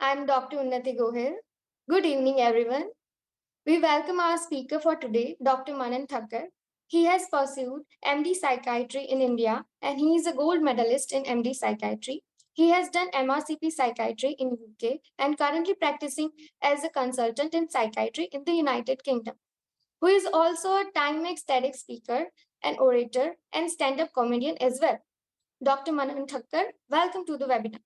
I'm Dr. Unnati Gohil. Good evening, everyone. We welcome our speaker for today, Dr. Manan. He has pursued MD Psychiatry in India and he is a gold medalist in MD Psychiatry. He has done MRCP Psychiatry in UK and currently practicing as a consultant in psychiatry in the United Kingdom. Who is also a Timex TEDx speaker, an orator, and stand-up comedian as well. Dr. Manan Thakkar, welcome to the webinar.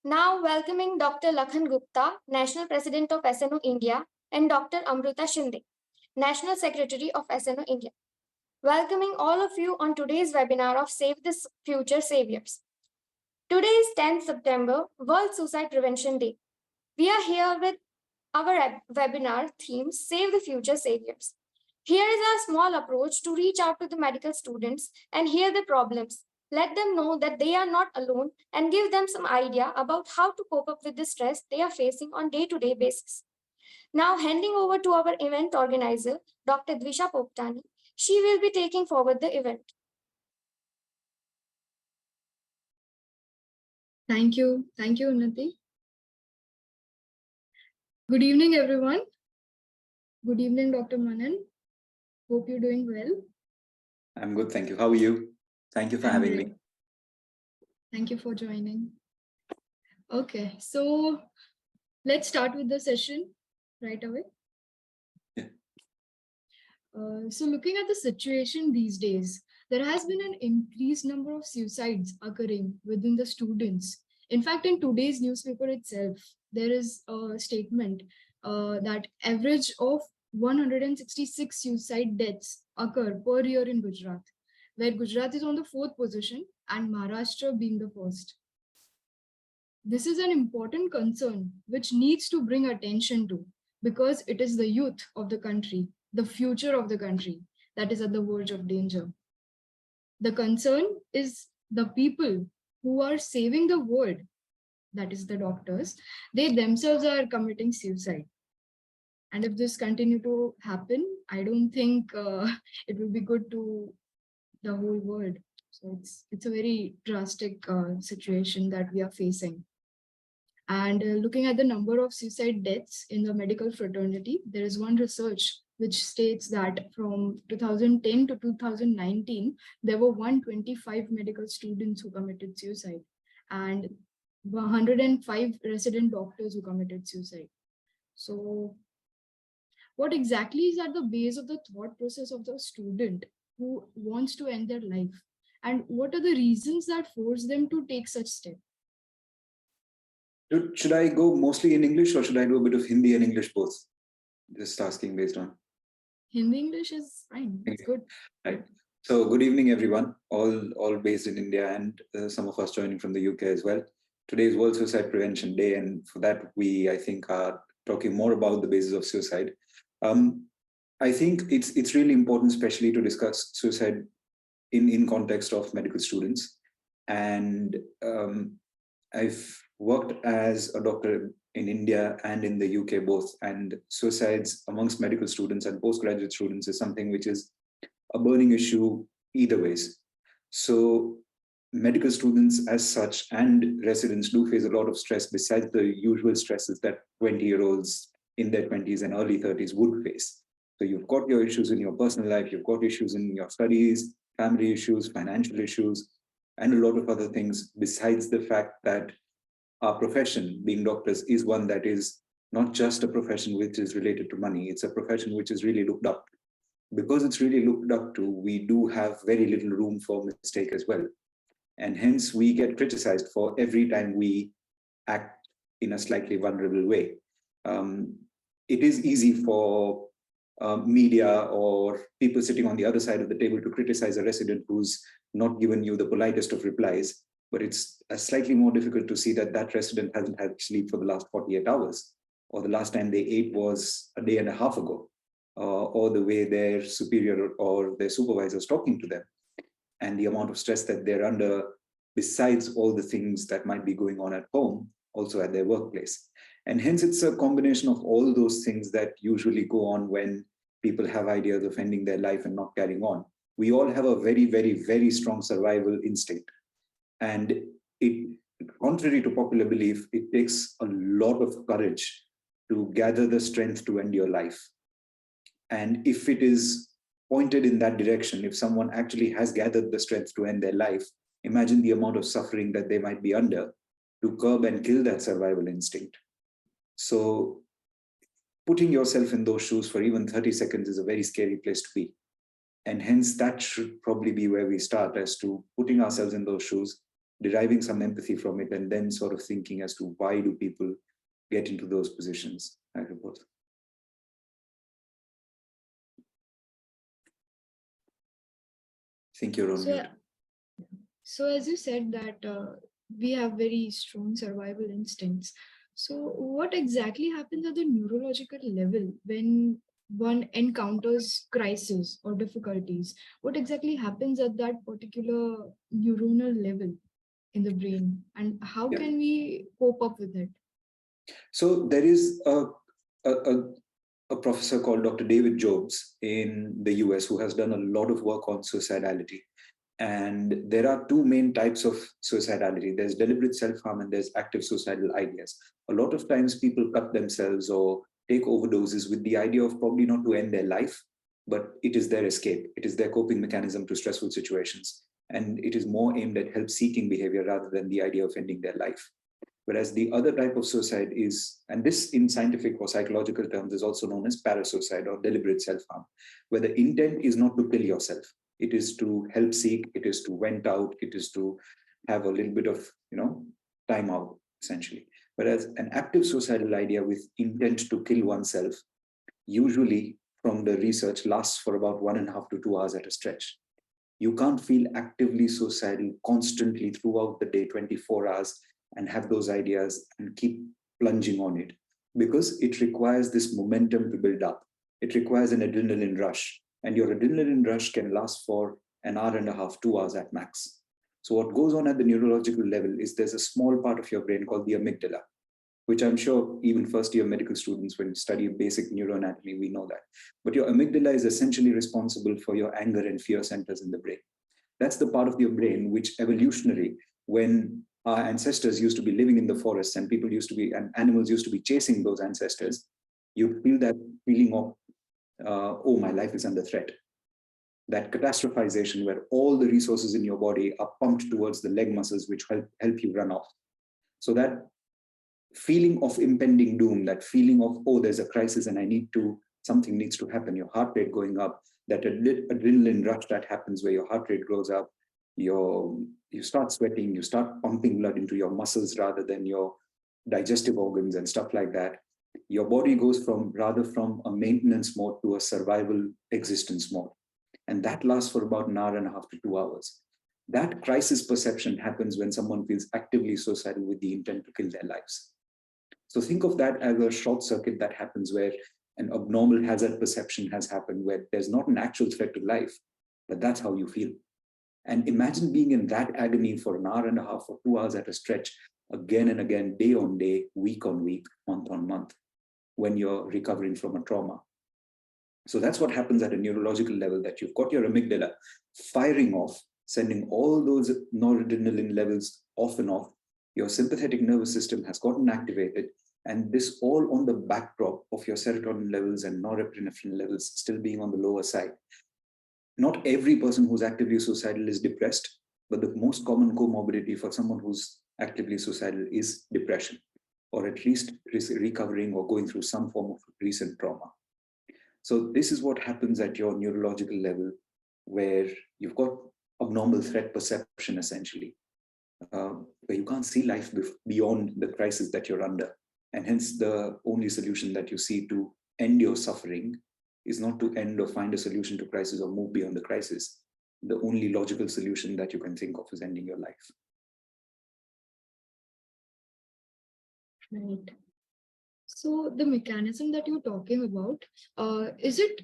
Now welcoming Dr. Lakhan Gupta, National President of SNU India, and Dr. Amrita Shinde, National Secretary of SNU India. Welcoming all of you on today's webinar of Save the Future Saviors. Today is 10th September, World Suicide Prevention Day. We are here with our webinar theme, Save the Future Saviors. Here is our small approach to reach out to the medical students and hear their problems. Let them know that they are not alone and give them some idea about how to cope up with the stress they are facing on day-to-day basis. Now handing over to our event organizer, Dr. Dwisha Poptani. She will be taking forward the event. Thank you, Unnati. Good evening, everyone. Good evening, Dr. Manan. Hope you're doing well. I'm good, thank you. How are you? Thank you for having me. Thank you for joining. Okay, so let's start with the session right away. Yeah. So looking at the situation these days, there has been an increased number of suicides occurring within the students. In fact, in today's newspaper itself, there is a statement that average of 166 suicide deaths occur per year in Gujarat, where Gujarat is on the 4th position and Maharashtra being the first. This is an important concern which needs to bring attention to, because it is the youth of the country, the future of the country, that is at the verge of danger. The concern is the people who are saving the world, that is the doctors, they themselves are committing suicide. And if this continue to happen, I don't think it will be good to the whole world. So it's a very drastic situation that we are facing. And looking at the number of suicide deaths in the medical fraternity, there is one research which states that from 2010 to 2019, there were 125 medical students who committed suicide and 105 resident doctors who committed suicide. So what exactly is at the base of the thought process of the student who wants to end their life? And what are the reasons that force them to take such steps? Should I go mostly in English or should I do a bit of Hindi and English both? Just asking based on. Hindi English is fine. It's good. Right. So good evening, everyone, all based in India and some of us joining from the UK as well. Today is World Suicide Prevention Day, and for that we, I think, are talking more about the basis of suicide. I think it's really important, especially to discuss suicide in context of medical students. And I've worked as a doctor in India and in the UK both, and suicides amongst medical students and postgraduate students is something which is a burning issue either ways. So medical students as such and residents do face a lot of stress besides the usual stresses that 20-year-olds in their 20s and early 30s would face. So you've got your issues in your personal life, you've got issues in your studies, family issues, financial issues, and a lot of other things besides the fact that our profession, being doctors, is one that is not just a profession which is related to money, it's a profession which is really looked up. Because it's really looked up to, we do have very little room for mistake as well. And hence we get criticized for every time we act in a slightly vulnerable way. It is easy for media or people sitting on the other side of the table to criticize a resident who's not given you the politest of replies, but it's slightly more difficult to see that that resident hasn't had sleep for the last 48 hours, or the last time they ate was a day and a half ago, or the way their superior or their supervisor is talking to them, and the amount of stress that they're under, besides all the things that might be going on at home, also at their workplace. And hence it's a combination of all those things that usually go on when people have ideas of ending their life and not carrying on. We all have a very, very, very strong survival instinct. And it, contrary to popular belief, it takes a lot of courage to gather the strength to end your life. And if it is pointed in that direction, if someone actually has gathered the strength to end their life, imagine the amount of suffering that they might be under to curb and kill that survival instinct. So putting yourself in those shoes for even 30 seconds is a very scary place to be. And hence that should probably be where we start, as to putting ourselves in those shoes, deriving some empathy from it, and then sort of thinking as to why do people get into those positions, I suppose. I think you're on mute. So as you said that we have very strong survival instincts. So what exactly happens at the neurological level when one encounters crisis or difficulties? What exactly happens at that particular neuronal level in the brain, and how can we cope up with it? So there is a professor called Dr. David Jobs in the US who has done a lot of work on suicidality. And there are two main types of suicidality. There's deliberate self-harm and there's active suicidal ideas. A lot of times people cut themselves or take overdoses with the idea of probably not to end their life, but it is their escape. It is their coping mechanism to stressful situations. And it is more aimed at help-seeking behavior rather than the idea of ending their life. Whereas the other type of suicide is, and this in scientific or psychological terms is also known as parasuicide or deliberate self-harm, where the intent is not to kill yourself. It is to help seek, it is to vent out, it is to have a little bit of, time out, essentially. Whereas an active suicidal idea with intent to kill oneself, usually from the research, lasts for about 1.5 to 2 hours at a stretch. You can't feel actively suicidal constantly throughout the day, 24 hours, and have those ideas and keep plunging on it, because it requires this momentum to build up. It requires an adrenaline rush, and your adrenaline rush can last for 1.5 hours, 2 hours at max. So what goes on at the neurological level is there's a small part of your brain called the amygdala, which I'm sure even first-year medical students, when you study basic neuroanatomy, we know that. But your amygdala is essentially responsible for your anger and fear centers in the brain. That's the part of your brain which evolutionary, when our ancestors used to be living in the forests and people used to be, and animals used to be chasing those ancestors, you feel that feeling of, oh, my life is under threat. That catastrophization where all the resources in your body are pumped towards the leg muscles, which help you run off. So that feeling of impending doom, that feeling of, oh, there's a crisis and something needs to happen, your heart rate going up, that adrenaline rush that happens where your heart rate goes up, you start sweating, you start pumping blood into your muscles rather than your digestive organs and stuff like that. Your body goes from a maintenance mode to a survival existence mode. And that lasts for about 1.5 to 2 hours. That crisis perception happens when someone feels actively suicidal with the intent to kill their lives. So think of that as a short circuit that happens where an abnormal hazard perception has happened, where there's not an actual threat to life, but that's how you feel. And imagine being in that agony for 1.5 or 2 hours at a stretch, again and again, day on day, week on week, month on month, when you're recovering from a trauma. So that's what happens at a neurological level, that you've got your amygdala firing off, sending all those noradrenaline levels off and off. Your sympathetic nervous system has gotten activated, and this all on the backdrop of your serotonin levels and norepinephrine levels still being on the lower side. Not every person who's actively suicidal is depressed, but the most common comorbidity for someone who's actively suicidal is depression, or at least recovering or going through some form of recent trauma. So this is what happens at your neurological level, where you've got abnormal threat perception, essentially, where you can't see life beyond the crisis that you're under. And hence the only solution that you see to end your suffering is not to end or find a solution to crisis or move beyond the crisis. The only logical solution that you can think of is ending your life. Right. So the mechanism that you're talking about, is it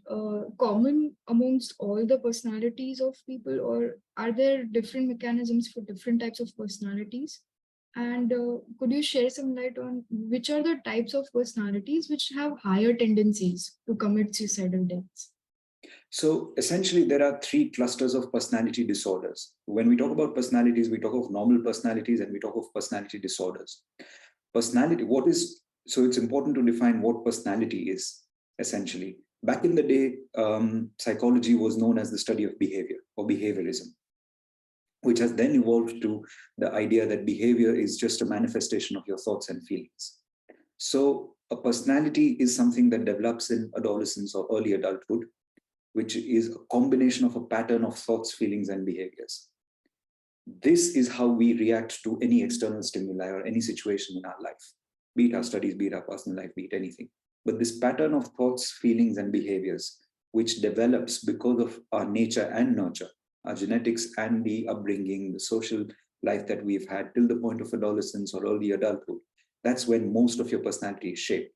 common amongst all the personalities of people, or are there different mechanisms for different types of personalities? And could you share some light on which are the types of personalities which have higher tendencies to commit suicidal deaths? So essentially, there are 3 clusters of personality disorders. When we talk about personalities, we talk of normal personalities and we talk of personality disorders. Personality, so it's important to define what personality is, essentially. Back in the day, psychology was known as the study of behavior or behaviorism, which has then evolved to the idea that behavior is just a manifestation of your thoughts and feelings. So a personality is something that develops in adolescence or early adulthood, which is a combination of a pattern of thoughts, feelings, and behaviors. This is how we react to any external stimuli or any situation in our life, be it our studies, be it our personal life, be it anything. But this pattern of thoughts, feelings, and behaviors, which develops because of our nature and nurture, our genetics and the upbringing, the social life that we've had till the point of adolescence or early adulthood, that's when most of your personality is shaped.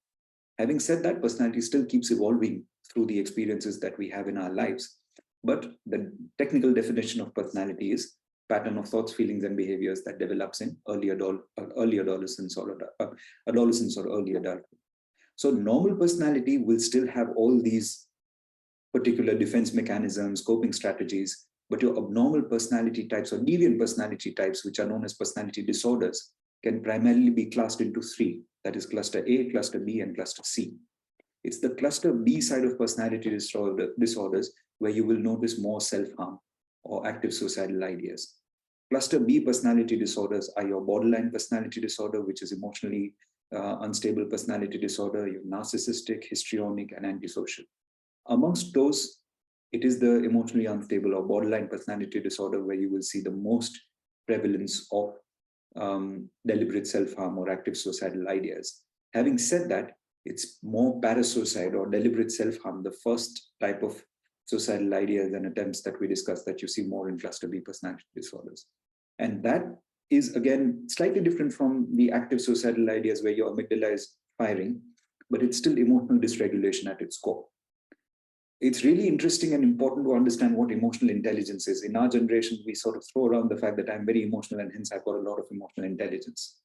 Having said that, personality still keeps evolving through the experiences that we have in our lives. But the technical definition of personality is pattern of thoughts, feelings, and behaviors that develops in early adolescence or early adulthood. So normal personality will still have all these particular defense mechanisms, coping strategies, but your abnormal personality types or deviant personality types, which are known as personality disorders, can primarily be classed into three. That is cluster A, cluster B, and cluster C. It's the cluster B side of personality disorders where you will notice more self-harm or active suicidal ideas. Cluster B personality disorders are your borderline personality disorder, which is emotionally unstable personality disorder, your narcissistic, histrionic, and antisocial. Amongst those, it is the emotionally unstable or borderline personality disorder where you will see the most prevalence of deliberate self-harm or active suicidal ideas. Having said that, it's more parasuicide or deliberate self-harm, the first type of suicidal ideas and attempts that we discussed, that you see more in cluster B personality disorders. And that is, again, slightly different from the active suicidal ideas where your amygdala is firing, but it's still emotional dysregulation at its core. It's really interesting and important to understand what emotional intelligence is. In our generation, we sort of throw around the fact that I'm very emotional and hence I've got a lot of emotional intelligence.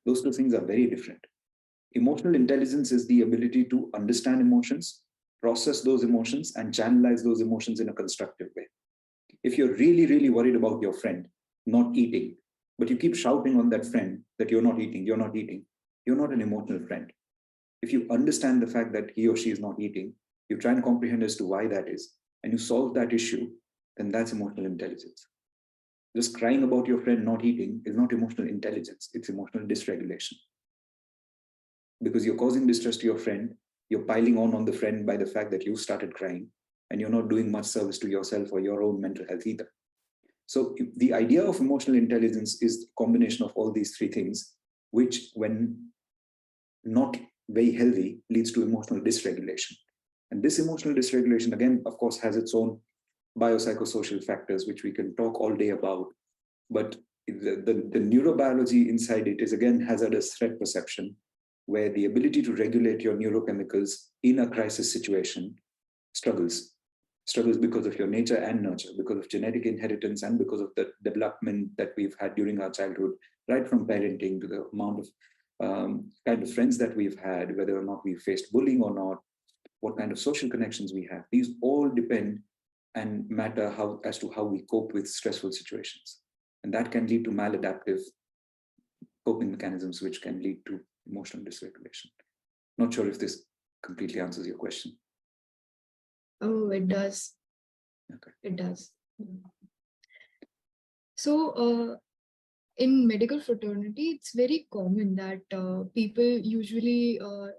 Those two things are very different. Emotional intelligence is the ability to understand emotions, process those emotions, and channelize those emotions in a constructive way. If you're really, really worried about your friend not eating, but you keep shouting on that friend that you're not eating, you're not an emotional friend. If you understand the fact that he or she is not eating, you try and comprehend as to why that is, and you solve that issue, then that's emotional intelligence. Just crying about your friend not eating is not emotional intelligence, it's emotional dysregulation. Because you're causing distress to your friend, you're piling on the friend by the fact that you started crying, and you're not doing much service to yourself or your own mental health either. So the idea of emotional intelligence is the combination of all these three things, which, when not very healthy, leads to emotional dysregulation. And this emotional dysregulation, again, of course, has its own biopsychosocial factors, which we can talk all day about. But the neurobiology inside it is, again, hazardous threat perception, where the ability to regulate your neurochemicals in a crisis situation struggles because of your nature and nurture, because of genetic inheritance, and because of the development that we've had during our childhood, right from parenting to the amount of kind of friends that we've had, whether or not we faced bullying or not, what kind of social connections we have. These all depend and matter as to how we cope with stressful situations. And that can lead to maladaptive coping mechanisms, which can lead to emotional dysregulation. Not sure if this completely answers your question. Oh, it does. Okay. It does. So, in medical fraternity, it's very common that people usually, are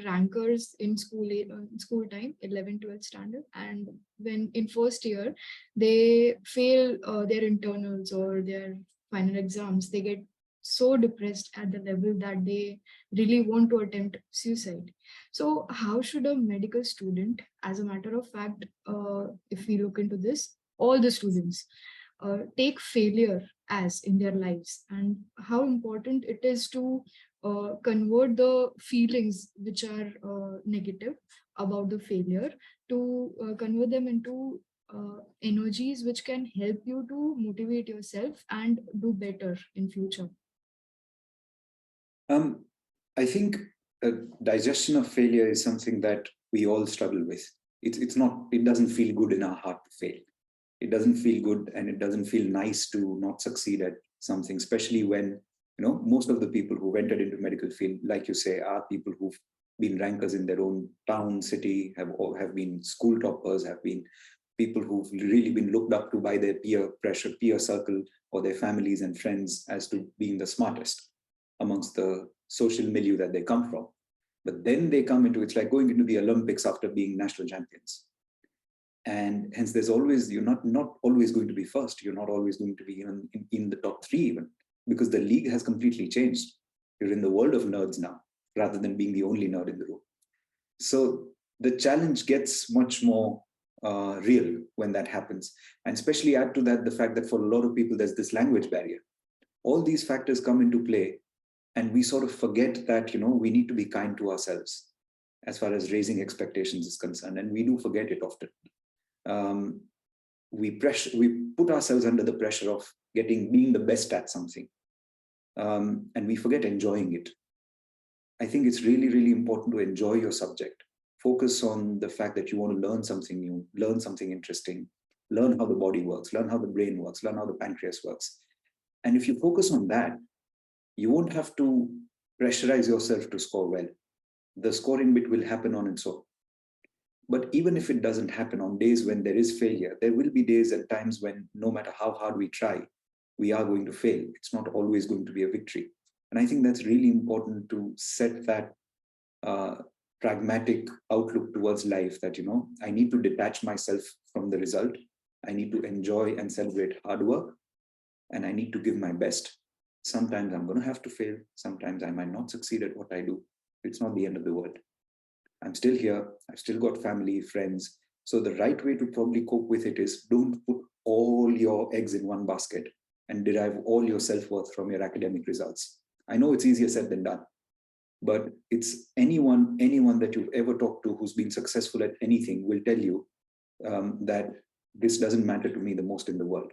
rankers in school time, 11, 12 standard. And when in first year, they fail their internals or their final exams, they get so depressed at the level that they really want to attempt suicide. So how should a medical student, as a matter of fact, if we look into this, all the students, take failure as in their lives, and how important it is to convert the feelings which are negative about the failure to convert them into energies which can help you to motivate yourself and do better in future. I think digestion of failure is something that we all struggle with. It doesn't feel good in our heart to fail. It doesn't feel good, and it doesn't feel nice to not succeed at something, especially when Most of the people who entered into medical field, like you say, are people who've been rankers in their own town, city, have been school toppers, have been people who've really been looked up to by their peer pressure, peer circle, or their families and friends as to being the smartest amongst the social milieu that they come from. But then they come into, it's like going into the Olympics after being national champions. And hence there's always, you're not always going to be first. You're not always going to be in the top 3 even, because the league has completely changed. You're in the world of nerds now, rather than being the only nerd in the room. So the challenge gets much more real when that happens. And especially add to that the fact that for a lot of people, there's this language barrier. All these factors come into play, and we sort of forget that, we need to be kind to ourselves as far as raising expectations is concerned. And we do forget it often. We put ourselves under the pressure of being the best at something. And we forget enjoying it. I think it's really, really important to enjoy your subject. Focus on the fact that you want to learn something new, learn something interesting, learn how the body works, learn how the brain works, learn how the pancreas works. And if you focus on that, you won't have to pressurize yourself to score well. The scoring bit will happen on its own. But even if it doesn't happen on days when there is failure, there will be days and times when no matter how hard we try, we are going to fail. It's not always going to be a victory. And I think that's really important to set that pragmatic outlook towards life that, I need to detach myself from the result. I need to enjoy and celebrate hard work, and I need to give my best. Sometimes I'm going to have to fail. Sometimes I might not succeed at what I do. It's not the end of the world. I'm still here. I've still got family, friends. So the right way to probably cope with it is don't put all your eggs in one basket and derive all your self-worth from your academic results. I know it's easier said than done, but it's anyone that you've ever talked to who's been successful at anything will tell you that this doesn't matter to me the most in the world.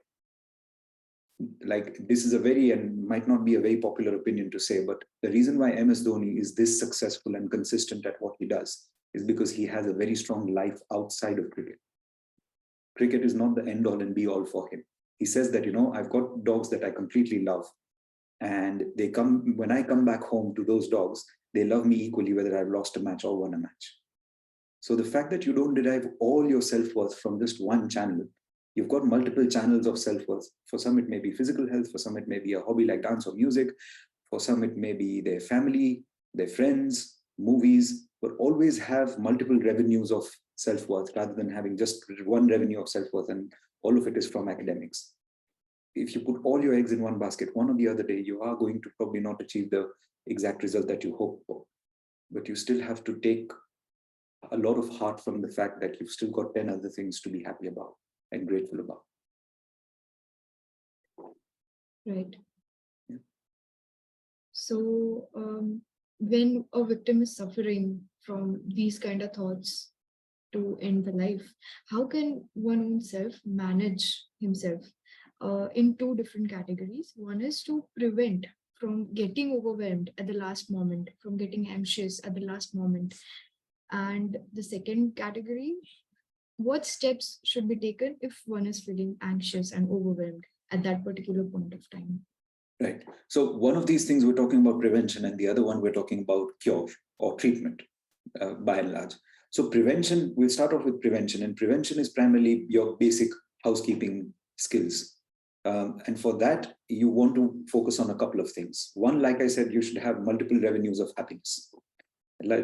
Like, this is and might not be a very popular opinion to say, but the reason why MS Dhoni is this successful and consistent at what he does is because he has a very strong life outside of cricket. Cricket is not the end all and be all for him. He says that, I've got dogs that I completely love. And when I come back home to those dogs, they love me equally, whether I've lost a match or won a match. So the fact that you don't derive all your self-worth from just one channel, you've got multiple channels of self-worth. For some, it may be physical health. For some, it may be a hobby like dance or music. For some, it may be their family, their friends, movies, but always have multiple revenues of self-worth rather than having just one revenue of self-worth and all of it is from academics. If you put all your eggs in one basket, one or the other day, you are going to probably not achieve the exact result that you hope for. But you still have to take a lot of heart from the fact that you've still got 10 other things to be happy about and grateful about. Right. Yeah. So when a victim is suffering from these kind of thoughts to end the life, how can one himself manage himself in 2 different categories? One is to prevent from getting overwhelmed at the last moment, from getting anxious at the last moment. And the second category, what steps should be taken if one is feeling anxious and overwhelmed at that particular point of time? Right. So one of these things we're talking about prevention, and the other one we're talking about cure or treatment, by and large. So prevention, we'll start off with prevention, and prevention is primarily your basic housekeeping skills. And for that, you want to focus on a couple of things. One, like I said, you should have multiple revenues of happiness.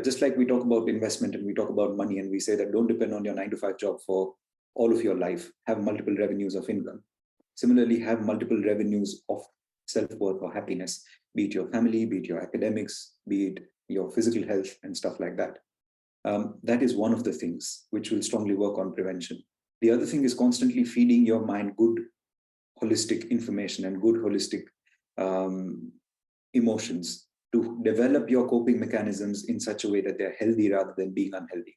Just like we talk about investment and we talk about money, and we say that don't depend on your 9-to-5 job for all of your life, have multiple revenues of income. Similarly, have multiple revenues of self-worth or happiness, be it your family, be it your academics, be it your physical health and stuff like that. That is one of the things which will strongly work on prevention. The other thing is constantly feeding your mind good holistic information and good holistic emotions to develop your coping mechanisms in such a way that they're healthy rather than being unhealthy.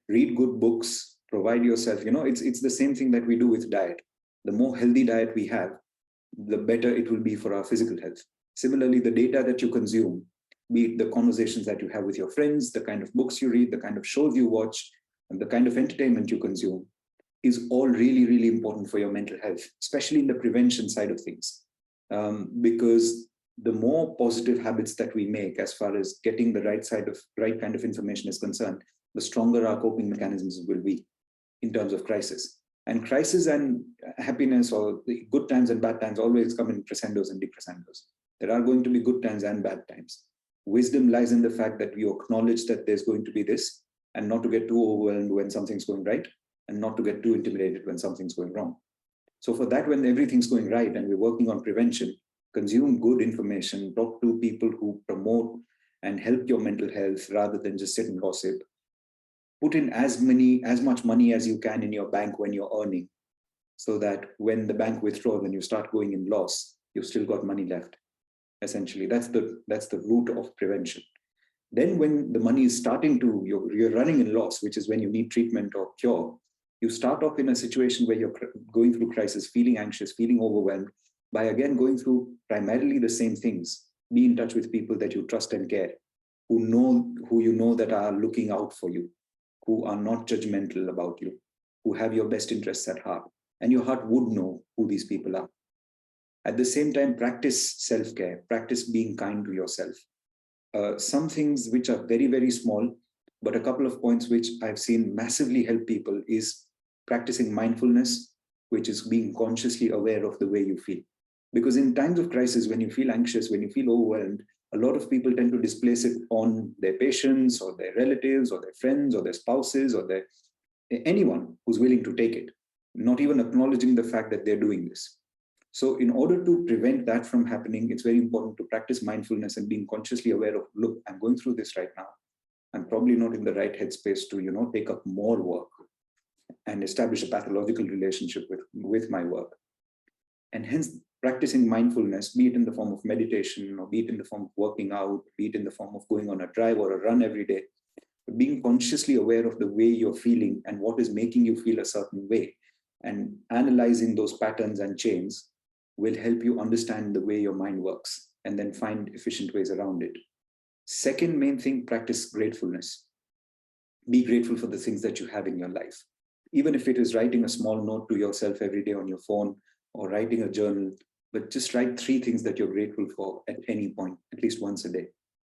Read good books, provide yourself, it's the same thing that we do with diet. The more healthy diet we have, the better it will be for our physical health. Similarly, the data that you consume, be it the conversations that you have with your friends, the kind of books you read, the kind of shows you watch, and the kind of entertainment you consume, is all really, really important for your mental health, especially in the prevention side of things. Because the more positive habits that we make as far as getting the right kind of information is concerned, the stronger our coping mechanisms will be in terms of crisis. And crisis and happiness, or the good times and bad times, always come in crescendos and decrescendos. There are going to be good times and bad times. Wisdom lies in the fact that we acknowledge that there's going to be this, and not to get too overwhelmed when something's going right, and not to get too intimidated when something's going wrong. So for that, when everything's going right and we're working on prevention, consume good information, talk to people who promote and help your mental health rather than just sit and gossip. Put in as much money as you can in your bank when you're earning, so that when the bank withdraws and you start going in loss, you've still got money left. Essentially, that's the root of prevention. Then when the money is starting to, you're running in loss, which is when you need treatment or cure, you start off in a situation where you're going through crisis, feeling anxious, feeling overwhelmed, by again going through primarily the same things. Be in touch with people that you trust and care, who you know that are looking out for you, who are not judgmental about you, who have your best interests at heart, and your heart would know who these people are. At the same time, practice self-care, practice being kind to yourself. Some things which are very, very small, but a couple of points which I've seen massively help people is practicing mindfulness, which is being consciously aware of the way you feel. Because in times of crisis, when you feel anxious, when you feel overwhelmed, a lot of people tend to displace it on their patients or their relatives or their friends or their spouses or anyone who's willing to take it, not even acknowledging the fact that they're doing this. So in order to prevent that from happening, it's very important to practice mindfulness and being consciously aware of, look, I'm going through this right now. I'm probably not in the right headspace to, take up more work and establish a pathological relationship with my work. And hence practicing mindfulness, be it in the form of meditation or be it in the form of working out, be it in the form of going on a drive or a run every day, being consciously aware of the way you're feeling and what is making you feel a certain way, and analyzing those patterns and chains will help you understand the way your mind works and then find efficient ways around it. Second main thing, practice gratefulness. Be grateful for the things that you have in your life. Even if it is writing a small note to yourself every day on your phone or writing a journal, but just write 3 things that you're grateful for at any point, at least once a day.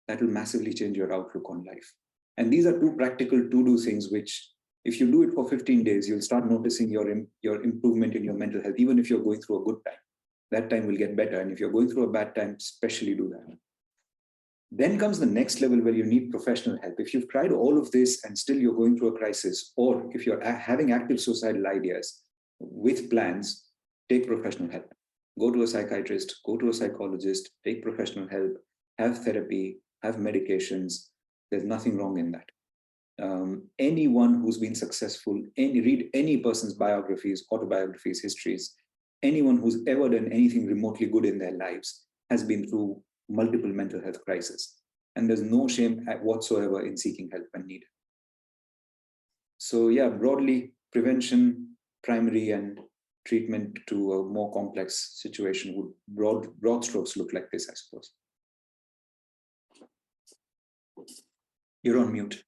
That will massively change your outlook on life. And these are 2 practical to-do things, which if you do it for 15 days, you'll start noticing your improvement in your mental health, even if you're going through a good time. That time will get better. And if you're going through a bad time, especially do that. Then comes the next level where you need professional help. If you've tried all of this and still you're going through a crisis, or if you're having active suicidal ideas with plans, take professional help. Go to a psychiatrist, go to a psychologist, take professional help, have therapy, have medications. There's nothing wrong in that. Anyone who's been successful, read any person's biographies, autobiographies, histories, anyone who's ever done anything remotely good in their lives has been through multiple mental health crises. And there's no shame whatsoever in seeking help when needed. So yeah, broadly, prevention, primary, and treatment to a more complex situation would broad strokes look like this, I suppose. You're on mute.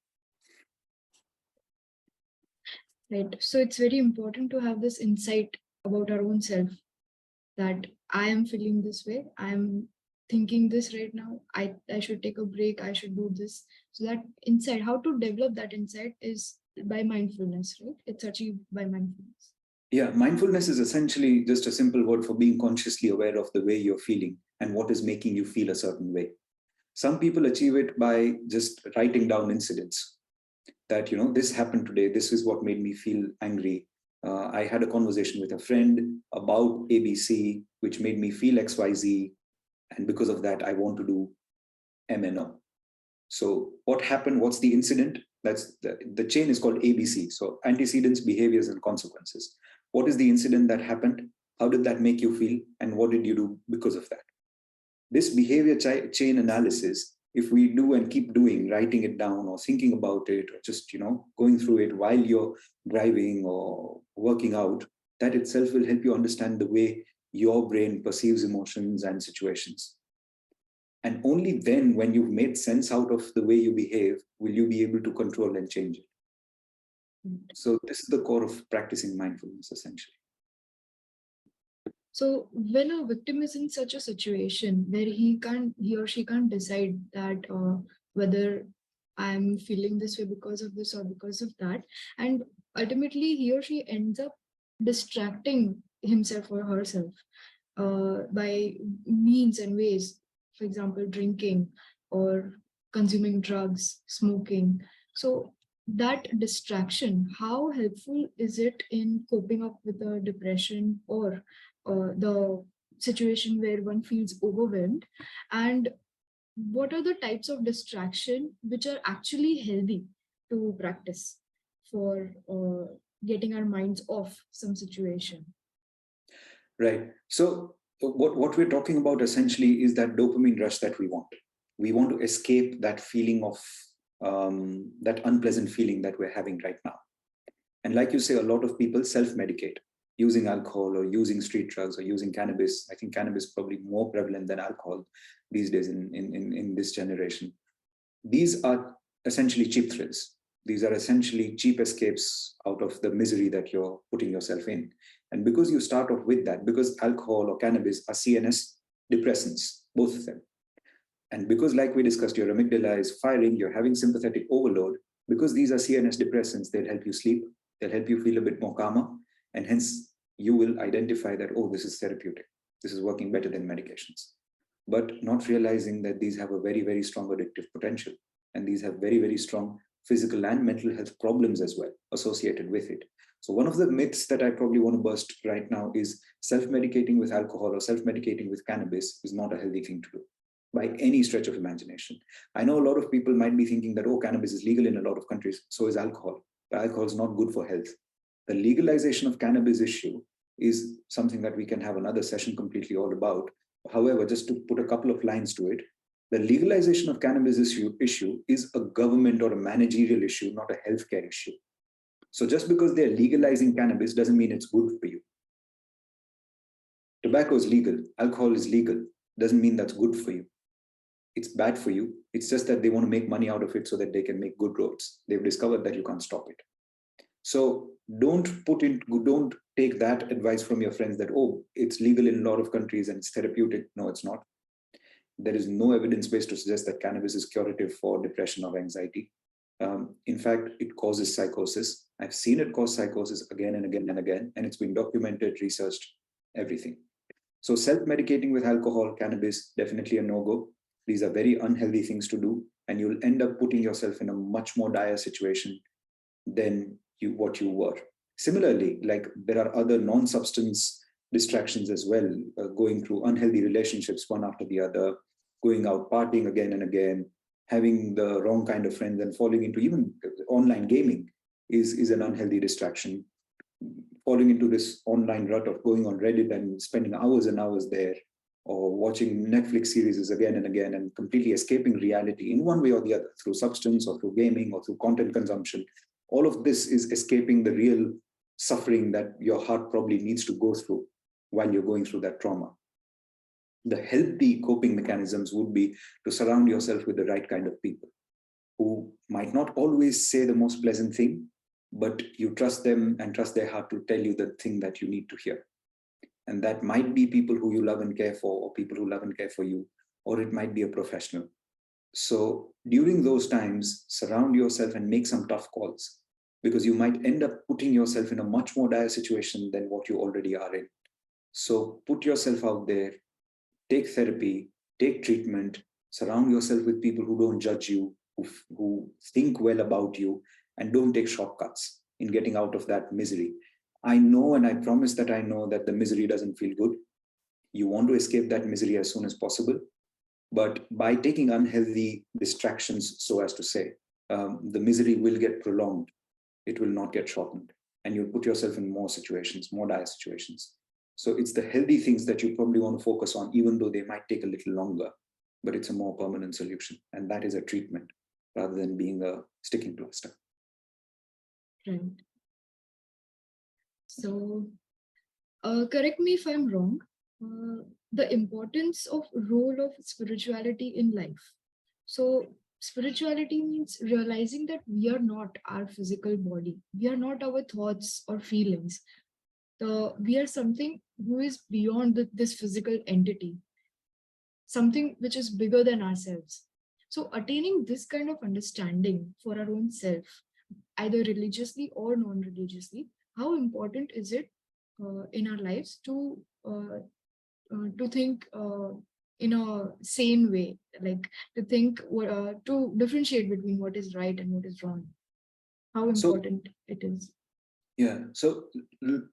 Right. So it's very important to have this insight about our own self, that I am feeling this way. I am thinking this right now. I should take a break. I should do this. So that insight, how to develop that insight is by mindfulness, right? It's achieved by mindfulness. Yeah, mindfulness is essentially just a simple word for being consciously aware of the way you're feeling and what is making you feel a certain way. Some people achieve it by just writing down incidents that, this happened today. This is what made me feel angry. I had a conversation with a friend about ABC, which made me feel XYZ. And because of that, I want to do MNO. So what happened? What's the incident? That's the chain is called ABC. So antecedents, behaviors, and consequences. What is the incident that happened? How did that make you feel? And what did you do because of that? This behavior chain analysis, if we do and keep doing, writing it down or thinking about it, or just, going through it while you're driving or working out, that itself will help you understand the way your brain perceives emotions and situations. And only then, when you've made sense out of the way you behave, will you be able to control and change it. So this is the core of practicing mindfulness, essentially. So when a victim is in such a situation where he or she can't decide that whether I'm feeling this way because of this or because of that, and ultimately he or she ends up distracting himself or herself by means and ways, for example, drinking or consuming drugs, smoking. So that distraction, how helpful is it in coping up with the depression or the situation where one feels overwhelmed? And what are the types of distraction which are actually healthy to practice for getting our minds off some situation? Right. So what we're talking about essentially is that dopamine rush that we want. We want to escape that feeling of that unpleasant feeling that we're having right now. And like you say, a lot of people self-medicate using alcohol or using street drugs or using cannabis. I think cannabis is probably more prevalent than alcohol these days in this generation. These are essentially cheap thrills. These are essentially cheap escapes out of the misery that you're putting yourself in. And because you start off with that, because alcohol or cannabis are CNS depressants, both of them. And because, like we discussed, your amygdala is firing, you're having sympathetic overload, because these are CNS depressants, they'll help you sleep, they'll help you feel a bit more calmer, and hence you will identify that, oh, this is therapeutic. This is working better than medications. But not realizing that these have a very, very strong addictive potential. And these have very, very strong physical and mental health problems as well associated with it. So one of the myths that I probably want to burst right now is self-medicating with alcohol or self-medicating with cannabis is not a healthy thing to do by any stretch of imagination. I know a lot of people might be thinking that, oh, cannabis is legal in a lot of countries, so is alcohol. But alcohol is not good for health. The legalization of cannabis issue is something that we can have another session completely all about. However, just to put a couple of lines to it, the legalization of cannabis issue is a government or a managerial issue, not a healthcare issue. So just because they're legalizing cannabis doesn't mean it's good for you. Tobacco is legal, alcohol is legal, doesn't mean that's good for you. It's bad for you. It's just that they want to make money out of it so that they can make good roads. They've discovered that you can't stop it. So don't take that advice from your friends that, oh, it's legal in a lot of countries and it's therapeutic. No, it's not. There is no evidence base to suggest that cannabis is curative for depression or anxiety. In fact, it causes psychosis. I've seen it cause psychosis again and again and again, and it's been documented, researched, everything. So self-medicating with alcohol, cannabis, definitely a no-go. These are very unhealthy things to do, and you'll end up putting yourself in a much more dire situation than what you were. Similarly, like there are other non-substance distractions as well, going through unhealthy relationships one after the other, going out partying again and again, having the wrong kind of friends and falling into even online gaming is an unhealthy distraction. Falling into this online rut of going on Reddit and spending hours and hours there, or watching Netflix series again and again and completely escaping reality in one way or the other through substance or through gaming or through content consumption. All of this is escaping the real suffering that your heart probably needs to go through while you're going through that trauma. The healthy coping mechanisms would be to surround yourself with the right kind of people who might not always say the most pleasant thing, but you trust them and trust their heart to tell you the thing that you need to hear. And that might be people who you love and care for, or people who love and care for you, or it might be a professional. So during those times, surround yourself and make some tough calls, because you might end up putting yourself in a much more dire situation than what you already are in. So put yourself out there, take therapy, take treatment, surround yourself with people who don't judge you, who think well about you, and don't take shortcuts in getting out of that misery. I know, and I promise that I know that the misery doesn't feel good. You want to escape that misery as soon as possible. But by taking unhealthy distractions, so as to say, the misery will get prolonged. It will not get shortened. And you'll put yourself in more situations, more dire situations. So it's the healthy things that you probably want to focus on, even though they might take a little longer, but it's a more permanent solution. And that is a treatment rather than being a sticking plaster. Right. So, correct me if I'm wrong. The importance of role of spirituality in life. So, spirituality means realizing that we are not our physical body. We are not our thoughts or feelings. We are something who is beyond this physical entity, something which is bigger than ourselves. So, attaining this kind of understanding for our own self, either religiously or non religiously, how important is it in our lives to think in a sane way, like to think, to differentiate between what is right and what is wrong? How So important it is. yeah, so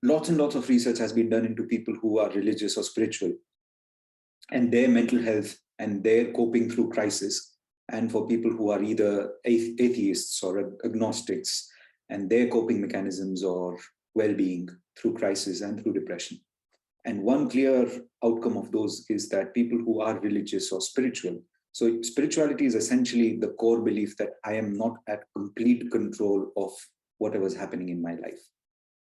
lots and lots of research has been done into people who are religious or spiritual and their mental health and their coping through crisis, and for people who are either atheists or agnostics and their coping mechanisms or well-being through crisis and through depression. And one clear outcome of those is that people who are religious or spiritual, so spirituality is essentially the core belief that I am not at complete control of whatever is happening in my life.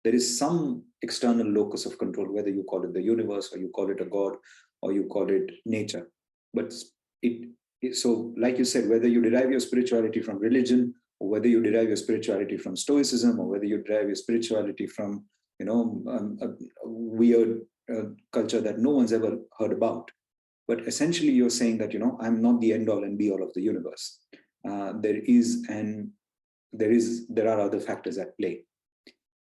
There is some external locus of control, whether you call it the universe or you call it a god or you call it nature. But so like you said, whether you derive your spirituality from religion or whether you derive your spirituality from stoicism or whether you derive your spirituality from a weird culture that no one's ever heard about, but essentially you're saying that I'm not the end all and be all of the universe. There are other factors at play,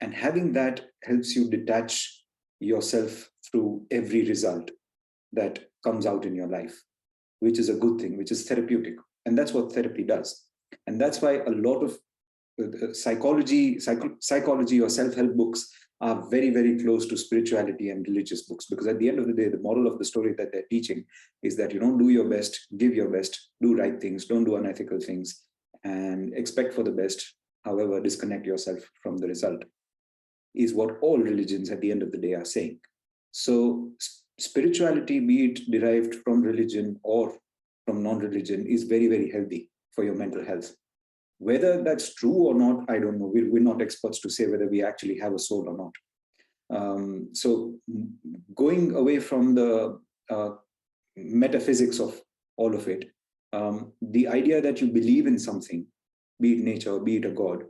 and having that helps you detach yourself through every result that comes out in your life, which is a good thing, which is therapeutic. And that's what therapy does. And that's why a lot of psychology or self-help books are very, very close to spirituality and religious books, because at the end of the day, the moral of the story that they're teaching is that do your best, give your best, do right things, don't do unethical things, and expect for the best. However, disconnect yourself from the result, is what all religions at the end of the day are saying. So spirituality, be it derived from religion or from non-religion, is very, very healthy for your mental health. Whether that's true or not, I don't know. We're not experts to say whether we actually have a soul or not. So going away from the metaphysics of all of it, the idea that you believe in something, be it nature, be it a god,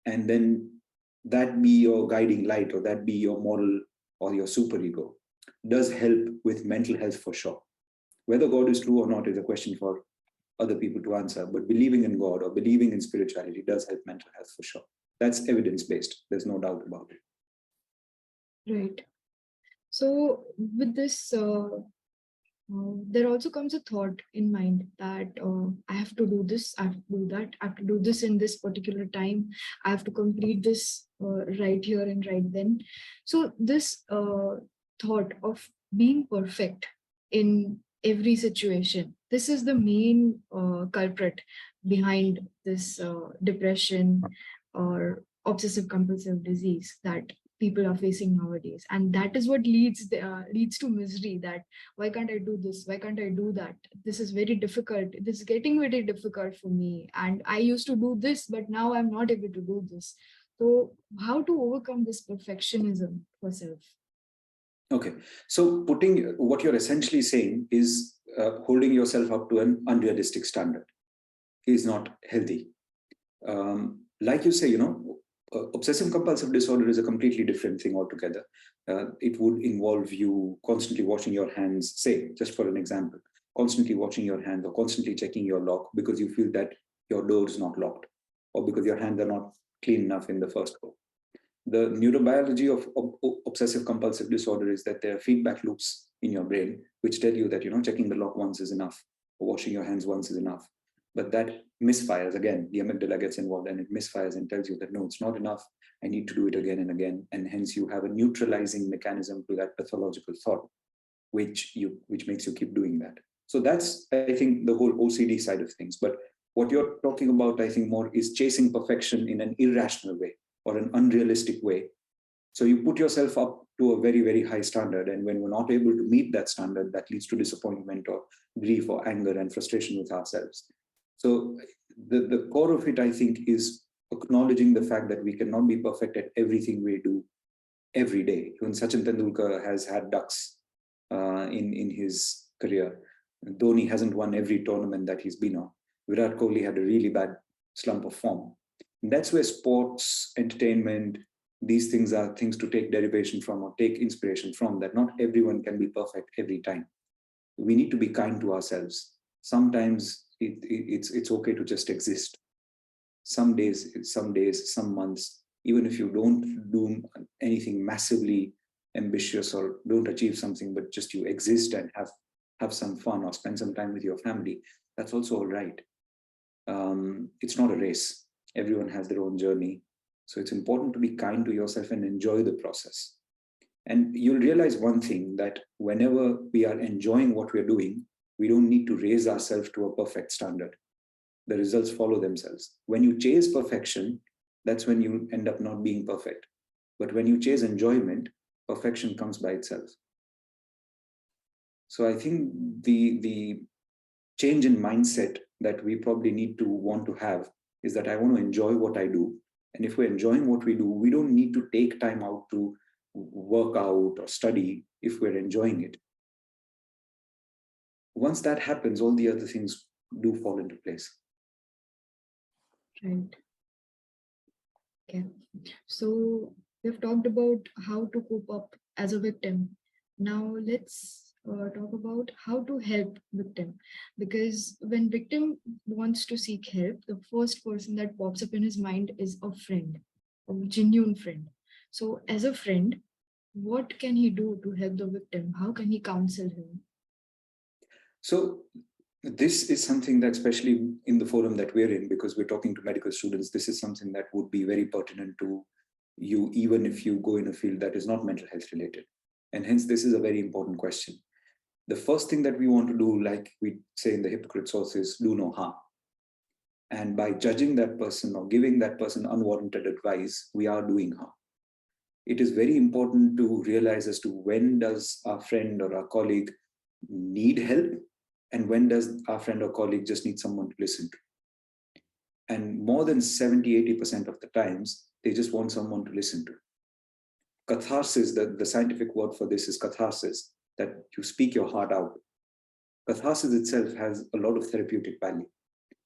and then that be your guiding light or that be your moral or your superego, does help with mental health for sure. Whether God is true or not is a question for other people to answer, but believing in God or believing in spirituality does help mental health for sure. That's evidence-based. There's no doubt about it. Right. So with this, there also comes a thought in mind that I have to do this, I have to do that, I have to do this in this particular time, I have to complete this right here and right then. So this thought of being perfect in every situation, this is the main culprit behind this depression or obsessive compulsive disease that people are facing nowadays, and that is what leads to misery. That why can't I do this, why can't I do that, this is very difficult, this is getting very difficult for me, and I used to do this but now I'm not able to do this. So how to overcome this perfectionism for self? Okay, so putting what you're essentially saying is holding yourself up to an unrealistic standard is not healthy. Like you say, obsessive compulsive disorder is a completely different thing altogether. It would involve you constantly washing your hands, say, just for an example, constantly washing your hands or constantly checking your lock because you feel that your door is not locked or because your hands are not clean enough in the first go. The neurobiology of obsessive compulsive disorder is that there are feedback loops in your brain which tell you that checking the lock once is enough or washing your hands once is enough, but that misfires. Again, the amygdala gets involved and it misfires and tells you that no, it's not enough, I need to do it again and again, and hence you have a neutralizing mechanism to that pathological thought which makes you keep doing that. So that's, I think, the whole OCD side of things. But what you're talking about, I think, more is chasing perfection in an irrational way or an unrealistic way. So you put yourself up to a very, very high standard. And when we're not able to meet that standard, that leads to disappointment or grief or anger and frustration with ourselves. So the core of it, I think, is acknowledging the fact that we cannot be perfect at everything we do every day. Even Sachin Tendulkar has had ducks in his career. Dhoni hasn't won every tournament that he's been on. Virat Kohli had a really bad slump of form. And that's where sports, entertainment, These things are things to take derivation from or take inspiration from, that not everyone can be perfect every time. We need to be kind to ourselves. Sometimes it's okay to just exist. Some days, some months, even if you don't do anything massively ambitious or don't achieve something, but just you exist and have some fun or spend some time with your family, that's also all right. It's not a race. Everyone has their own journey. So it's important to be kind to yourself and enjoy the process. And you'll realize one thing, that whenever we are enjoying what we're doing, we don't need to raise ourselves to a perfect standard. The results follow themselves. When you chase perfection, that's when you end up not being perfect. But when you chase enjoyment, perfection comes by itself. So I think the change in mindset that we probably need to want to have is that I want to enjoy what I do. And if we're enjoying what we do, we don't need to take time out to work out or study if we're enjoying it. Once that happens, all the other things do fall into place. Right. Okay. So we've talked about how to cope up as a victim. Now let's talk about how to help victim, because when victim wants to seek help, the first person that pops up in his mind is a friend, a genuine friend. So as a friend, what can he do to help the victim? How can he counsel him? So this is something that, especially in the forum that we're in, because we're talking to medical students, this is something that would be very pertinent to you, even if you go in a field that is not mental health related. And hence, this is a very important question. The first thing that we want to do, like we say in the Hypocrite Source, is do no harm. And by judging that person or giving that person unwarranted advice, we are doing harm. It is very important to realize as to when does our friend or our colleague need help, and when does our friend or colleague just need someone to listen to. And more than 70-80% of the times, they just want someone to listen to. Catharsis, the scientific word for this is catharsis, that you speak your heart out. Catharsis itself has a lot of therapeutic value.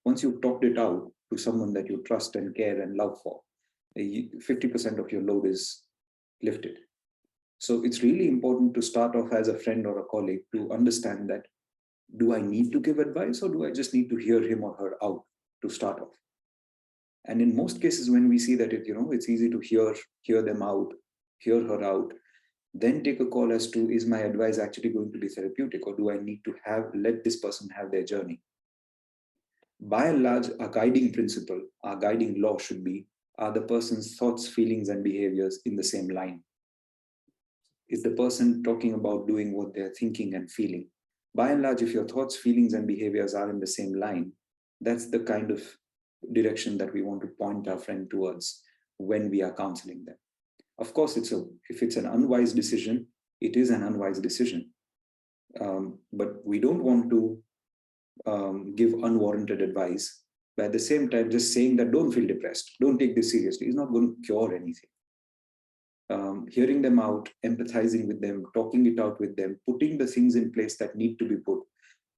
Once you've talked it out to someone that you trust and care and love for, 50% of your load is lifted. So it's really important to start off as a friend or a colleague to understand that, do I need to give advice, or do I just need to hear him or her out to start off? And in most cases, when we see that it's easy to hear them out, hear her out, then take a call as to, is my advice actually going to be therapeutic, or do I need to let this person have their journey? By and large, our guiding principle, our guiding law should be, are the person's thoughts, feelings, and behaviors in the same line? Is the person talking about doing what they're thinking and feeling? By and large, if your thoughts, feelings, and behaviors are in the same line, that's the kind of direction that we want to point our friend towards when we are counseling them. Of course, if it's an unwise decision, it is an unwise decision. But we don't want to give unwarranted advice. But at the same time, just saying that don't feel depressed, don't take this seriously, is not going to cure anything. Hearing them out, empathizing with them, talking it out with them, putting the things in place that need to be put,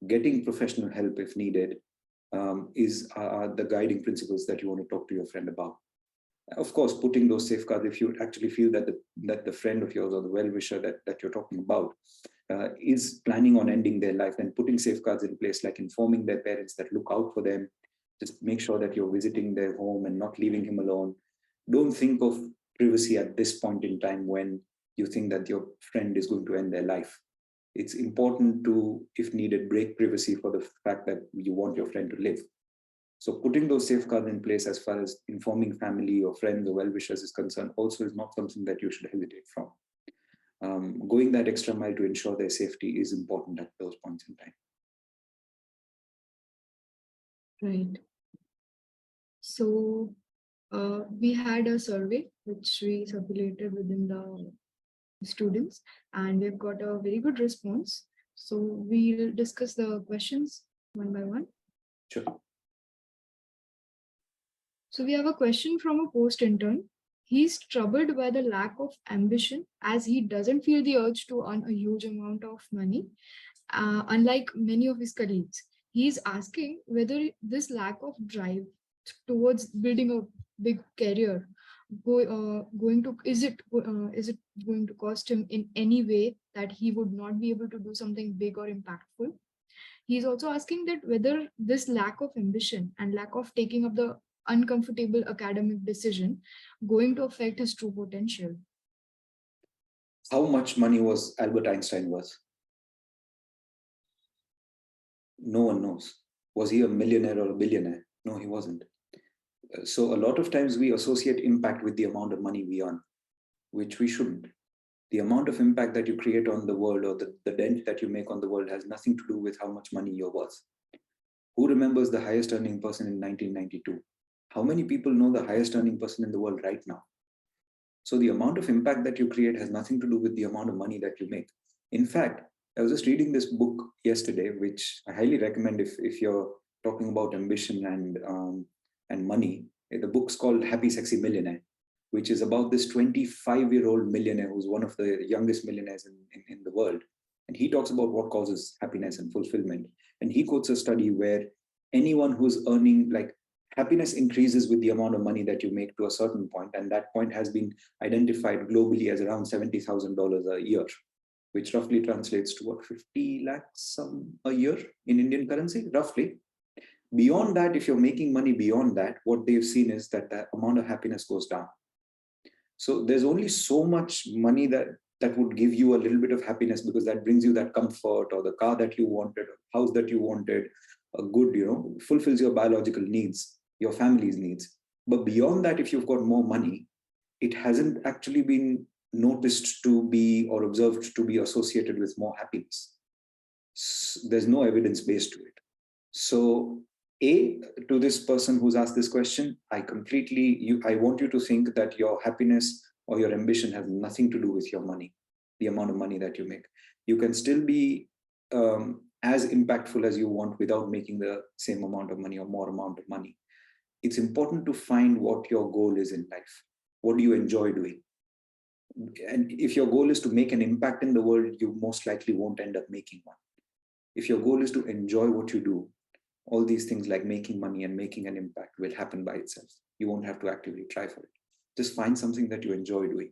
getting professional help if needed, are the guiding principles that you want to talk to your friend about. Of course, putting those safeguards, if you actually feel that the friend of yours or the well-wisher that you're talking about is planning on ending their life, then putting safeguards in place, like informing their parents that look out for them, just make sure that you're visiting their home and not leaving him alone. Don't think of privacy at this point in time when you think that your friend is going to end their life. It's important to, if needed, break privacy for the fact that you want your friend to live. So putting those safeguards in place as far as informing family or friends or well-wishers is concerned also is not something that you should hesitate from. Going that extra mile to ensure their safety is important at those points in time. Right. So we had a survey which we circulated within the students, and we've got a very good response. So we'll discuss the questions one by one. Sure. So we have a question from a post intern. He's troubled by the lack of ambition, as he doesn't feel the urge to earn a huge amount of money, unlike many of his colleagues. He's asking whether this lack of drive towards building a big career going to is it going to cost him in any way that he would not be able to do something big or impactful? He's also asking that whether this lack of ambition and lack of taking up the uncomfortable academic decision going to affect his true potential. How much money was Albert Einstein worth? No one knows. Was he a millionaire or a billionaire? No, he wasn't. So a lot of times we associate impact with the amount of money we earn, which we shouldn't. The amount of impact that you create on the world, or the dent that you make on the world, has nothing to do with how much money you're worth. Who remembers the highest earning person in 1992? How many people know the highest earning person in the world right now? So the amount of impact that you create has nothing to do with the amount of money that you make. In fact, I was just reading this book yesterday, which I highly recommend if you're talking about ambition and money. The book's called Happy Sexy Millionaire, which is about this 25-year-old millionaire who's one of the youngest millionaires in the world. And he talks about what causes happiness and fulfillment. And he quotes a study where anyone who's earning, like, happiness increases with the amount of money that you make to a certain point, and that point has been identified globally as around $70,000 a year, which roughly translates to what, 50 lakhs a year in Indian currency, roughly. Beyond that, if you're making money beyond that, what they've seen is that the amount of happiness goes down. So there's only so much money that would give you a little bit of happiness, because that brings you that comfort, or the car that you wanted, or house that you wanted, a good, fulfills your biological needs, your family's needs. But beyond that, if you've got more money, it hasn't actually been noticed to be, or observed to be, associated with more happiness. There's no evidence based to it. So to this person who's asked this question, I want you to think that your happiness or your ambition has nothing to do with your money, the amount of money that you make. You can still be as impactful as you want without making the same amount of money or more amount of money. It's important to find what your goal is in life. What do you enjoy doing? And if your goal is to make an impact in the world, you most likely won't end up making one. If your goal is to enjoy what you do, all these things like making money and making an impact will happen by itself. You won't have to actively try for it. Just find something that you enjoy doing,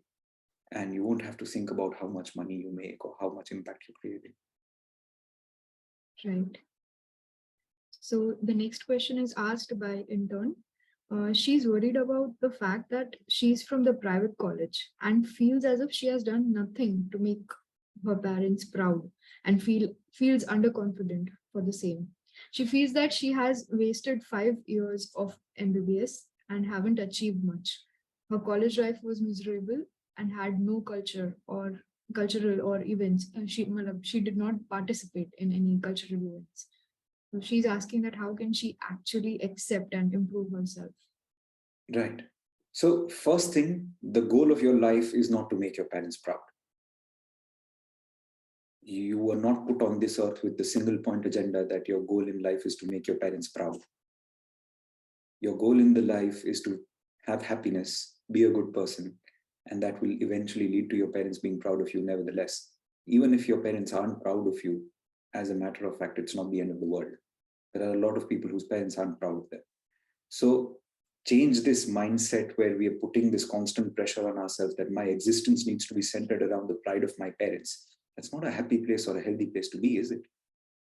and you won't have to think about how much money you make or how much impact you're creating. Right. So the next question is asked by intern. She's worried about the fact that she's from the private college and feels as if she has done nothing to make her parents proud, and feels underconfident for the same. She feels that she has wasted 5 years of MBBS and haven't achieved much. Her college life was miserable and had no cultural or events. She did not participate in any cultural events. So she's asking that how can she actually accept and improve herself? Right. So first thing, the goal of your life is not to make your parents proud. You were not put on this earth with the single point agenda that your goal in life is to make your parents proud. Your goal in the life is to have happiness, be a good person, and that will eventually lead to your parents being proud of you nevertheless. Even if your parents aren't proud of you, as a matter of fact, it's not the end of the world. There are a lot of people whose parents aren't proud of them. So change this mindset where we are putting this constant pressure on ourselves that my existence needs to be centered around the pride of my parents. That's not a happy place or a healthy place to be, is it?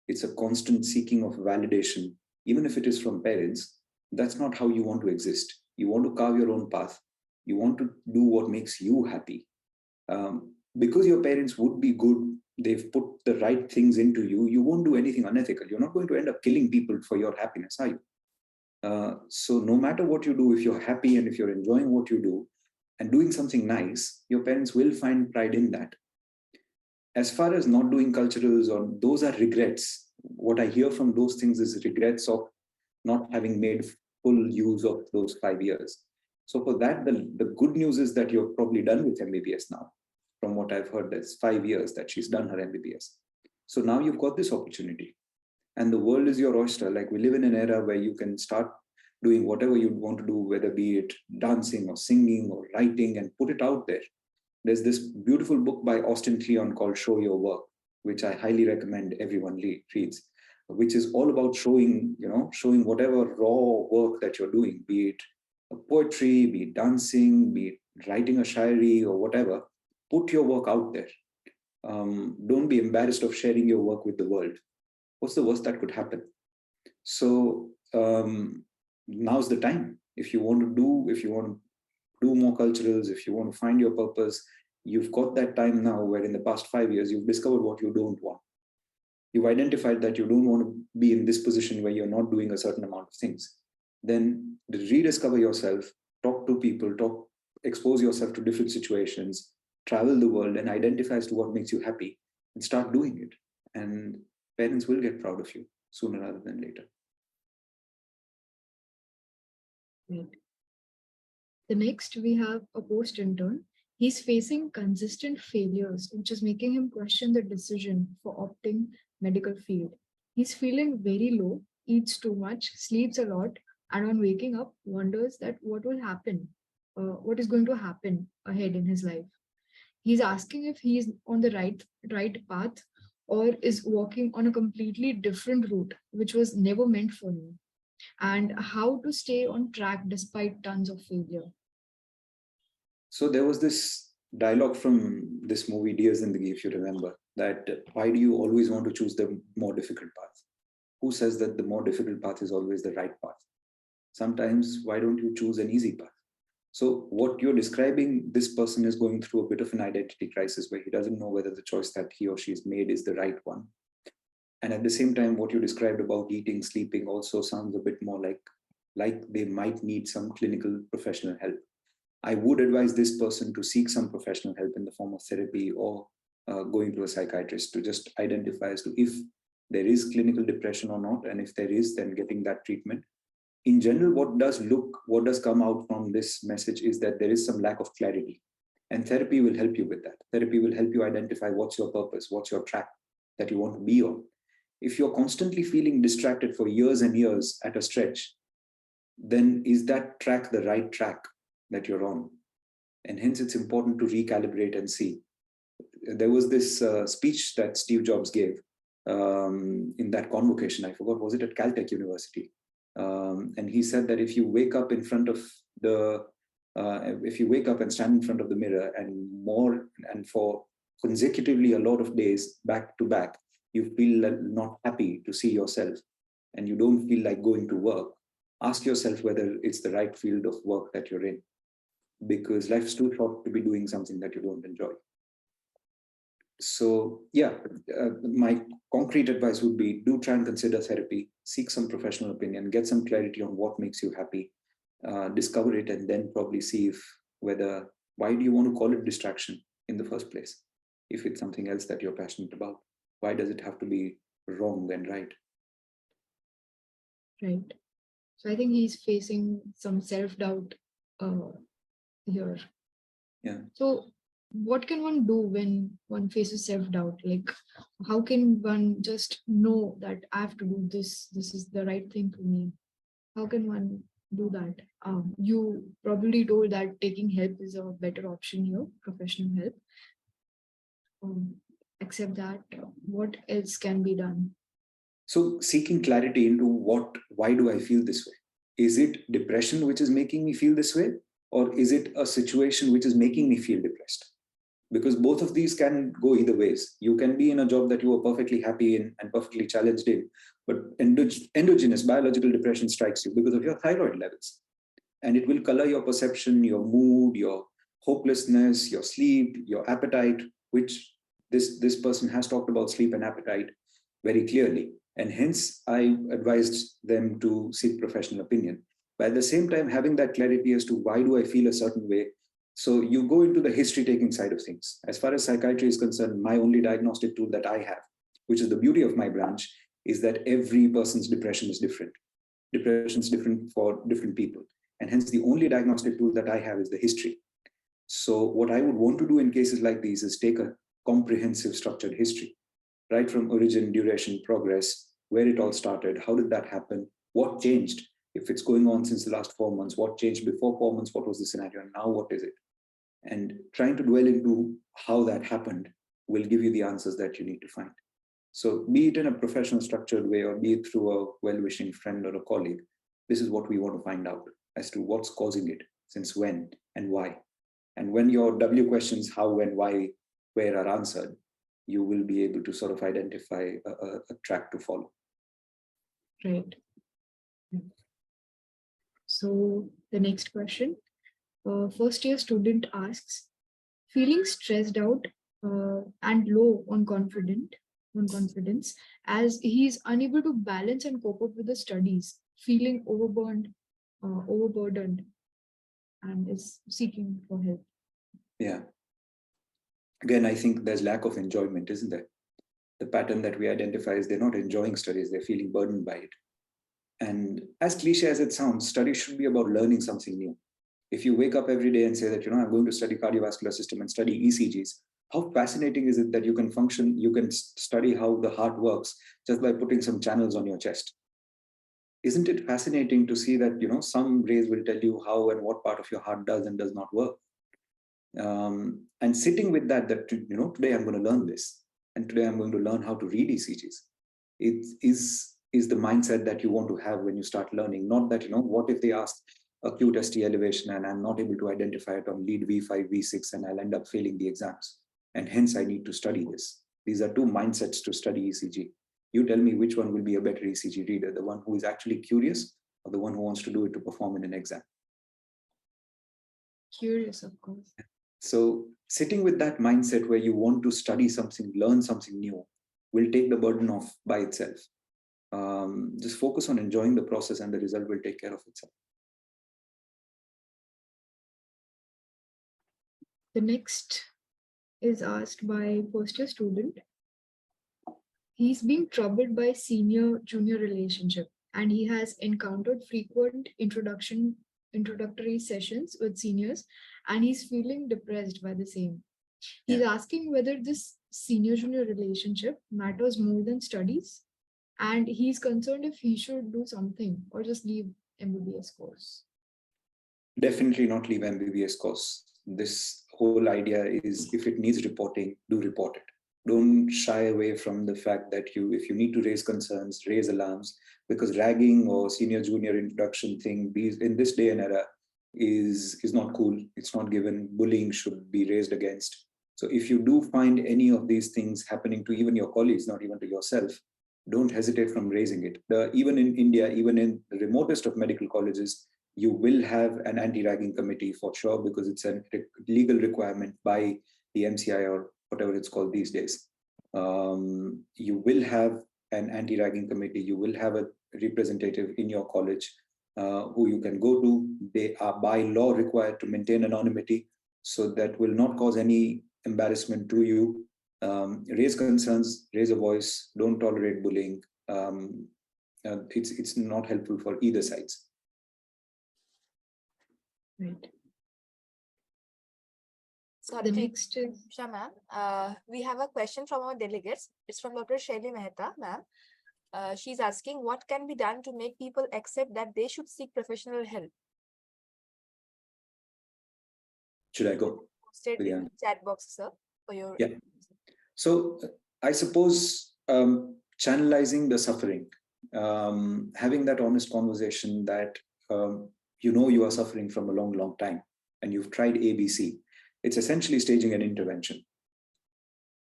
It's a constant seeking of validation, even if it is from parents. That's not how you want to exist. You want to carve your own path. You want to do what makes you happy. Because your parents would be good, they've put the right things into you, you won't do anything unethical. You're not going to end up killing people for your happiness, are you? So no matter what you do, if you're happy and if you're enjoying what you do and doing something nice, your parents will find pride in that. As far as not doing culturals, or those are regrets. What I hear from those things is regrets of not having made full use of those 5 years. So for that, the good news is that you're probably done with MBBS now. From what I've heard, that's 5 years that she's done her MBBS. So now you've got this opportunity, and the world is your oyster. Like, we live in an era where you can start doing whatever you want to do, whether be it dancing or singing or writing, and put it out there. There's this beautiful book by Austin Kleon called Show Your Work, which I highly recommend everyone reads, which is all about showing whatever raw work that you're doing, be it poetry, be it dancing, be it writing a shairi or whatever. Put your work out there. Don't be embarrassed of sharing your work with the world. What's the worst that could happen? So now's the time. If you want to do more culturals, if you want to find your purpose, you've got that time now where in the past 5 years, you've discovered what you don't want. You've identified that you don't want to be in this position where you're not doing a certain amount of things. Then rediscover yourself, talk to people, expose yourself to different situations, travel the world and identify as to what makes you happy and start doing it. And parents will get proud of you sooner rather than later. Right. The next, we have a post intern. He's facing consistent failures, which is making him question the decision for opting medical field. He's feeling very low, eats too much, sleeps a lot, and on waking up, wonders that what will happen, what is going to happen ahead in his life. He's asking if he's on the right path or is walking on a completely different route, which was never meant for him, and how to stay on track despite tons of failure. So there was this dialogue from this movie Deers in the Ghee, if you remember, that why do you always want to choose the more difficult path? Who says that the more difficult path is always the right path? Sometimes why don't you choose an easy path? So what you're describing, this person is going through a bit of an identity crisis where he doesn't know whether the choice that he or she has made is the right one. And at the same time, what you described about eating, sleeping also sounds a bit more like they might need some clinical professional help. I would advise this person to seek some professional help in the form of therapy or going to a psychiatrist to just identify as to if there is clinical depression or not. And if there is, then getting that treatment. In general, what does come out from this message is that there is some lack of clarity. And therapy will help you with that. Therapy will help you identify what's your purpose, what's your track that you want to be on. If you're constantly feeling distracted for years and years at a stretch, then is that track the right track that you're on? And hence it's important to recalibrate and see. There was this speech that Steve Jobs gave in that convocation. I forgot, was it at Caltech University? And he said that if you wake up in front of if you wake up and stand in front of the mirror and for consecutively a lot of days back to back, you feel not happy to see yourself and you don't feel like going to work, ask yourself whether it's the right field of work that you're in, because life's too short to be doing something that you don't enjoy. So yeah, my concrete advice would be do try and consider therapy, seek some professional opinion, get some clarity on what makes you happy, discover it, and then probably see if why do you want to call it distraction in the first place? If it's something else that you're passionate about, why does it have to be wrong and right? Right. So I think he's facing some self-doubt here. Yeah. So what can one do when one faces self-doubt? Like, how can one just know that I have to do this, this is the right thing for me? How can one do that? You probably told that taking help is a better option here, professional help. Except that, what else can be done? So seeking clarity into why do I feel this way? Is it depression which is making me feel this way? Or is it a situation which is making me feel depressed? Because both of these can go either ways. You can be in a job that you are perfectly happy in and perfectly challenged in, but endogenous biological depression strikes you because of your thyroid levels. And it will color your perception, your mood, your hopelessness, your sleep, your appetite, which this person has talked about sleep and appetite very clearly. And hence, I advised them to seek professional opinion. But at the same time, having that clarity as to why do I feel a certain way. So you go into the history-taking side of things. As far as psychiatry is concerned, my only diagnostic tool that I have, which is the beauty of my branch, is that every person's depression is different. Depression is different for different people. And hence the only diagnostic tool that I have is the history. So what I would want to do in cases like these is take a comprehensive structured history, right from origin, duration, progress, where it all started, how did that happen, what changed, if it's going on since the last 4 months, what changed before 4 months, what was the scenario, and now what is it? And trying to dwell into how that happened will give you the answers that you need to find. So be it in a professional structured way or be it through a well-wishing friend or a colleague, this is what we want to find out. as to what's causing it, since when, and why. And when your W questions, how, when, why, where, are answered, you will be able to sort of identify a track to follow. Right. So the next question, first year student asks, feeling stressed out and low on confidence as he is unable to balance and cope up with the studies, feeling overburdened, and is seeking for help. Yeah. Again, I think there's lack of enjoyment, isn't there? The pattern that we identify is they're not enjoying studies, they're feeling burdened by it. And as cliche as it sounds, studies should be about learning something new. If you wake up every day and say that, I'm going to study cardiovascular system and study ECGs, how fascinating is it that you can function, you can study how the heart works just by putting some channels on your chest? Isn't it fascinating to see that, some rays will tell you how and what part of your heart does and does not work? And sitting with that, today I'm going to learn this, and today I'm going to learn how to read ECGs. It is the mindset that you want to have when you start learning, not that, what if they ask acute ST elevation and I'm not able to identify it on lead V5, V6, and I'll end up failing the exams. And hence I need to study this. These are two mindsets to study ECG. You tell me which one will be a better ECG reader, the one who is actually curious or the one who wants to do it to perform in an exam? Curious, of course. So sitting with that mindset where you want to study something, learn something new, will take the burden off by itself. Just focus on enjoying the process and the result will take care of itself. The next is asked by first year student. He's being troubled by senior-junior relationship, and he has encountered frequent introductory sessions with seniors, and he's feeling depressed by the same. He's asking whether this senior-junior relationship matters more than studies, and he's concerned if he should do something or just leave MBBS course. Definitely not leave MBBS course. This whole idea is, if it needs reporting, do report it. Don't shy away from the fact that if you need to raise concerns, raise alarms, because ragging or senior junior introduction thing, in this day and era, is not cool. It's not given. Bullying should be raised against. So if you do find any of these things happening to even your colleagues, not even to yourself, don't hesitate from raising it. Even in India, even in the remotest of medical colleges, you will have an anti-ragging committee for sure, because it's a legal requirement by the MCI or whatever it's called these days. You will have an anti-ragging committee. You will have a representative in your college who you can go to. They are by law required to maintain anonymity, so that will not cause any embarrassment to you. Raise concerns, raise a voice, don't tolerate bullying. It's not helpful for either sides. Right. So The next is ma'am, we have a question from our delegates. It's from Dr. Shaili Mehta, ma'am. She's asking, what can be done to make people accept that they should seek professional help? Should I go? Posted in the chat box, sir, for your. Yeah. So I suppose channelizing the suffering, having that honest conversation that you are suffering from a long, long time and you've tried ABC. It's essentially staging an intervention.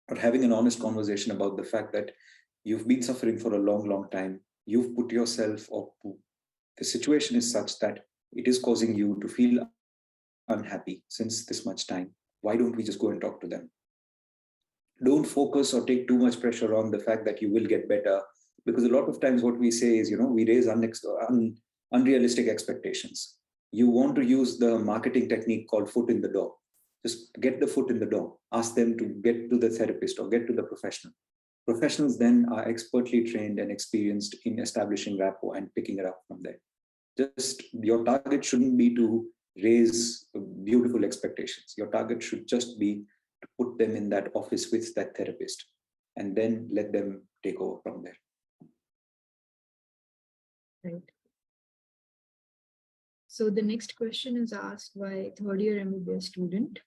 But having an honest conversation about the fact that you've been suffering for a long, long time, you've put yourself, or the situation is such that it is causing you to feel unhappy since this much time. Why don't we just go and talk to them? Don't focus or take too much pressure on the fact that you will get better, because a lot of times what we say is, we raise unrealistic expectations. You want to use the marketing technique called foot in the door. Just get the foot in the door. Ask them to get to the therapist or get to the professional. Professionals then are expertly trained and experienced in establishing rapport and picking it up from there. Just your target shouldn't be to raise beautiful expectations. Your target should just be to put them in that office with that therapist and then let them take over from there. right. So the next question is asked by third year MBBS student.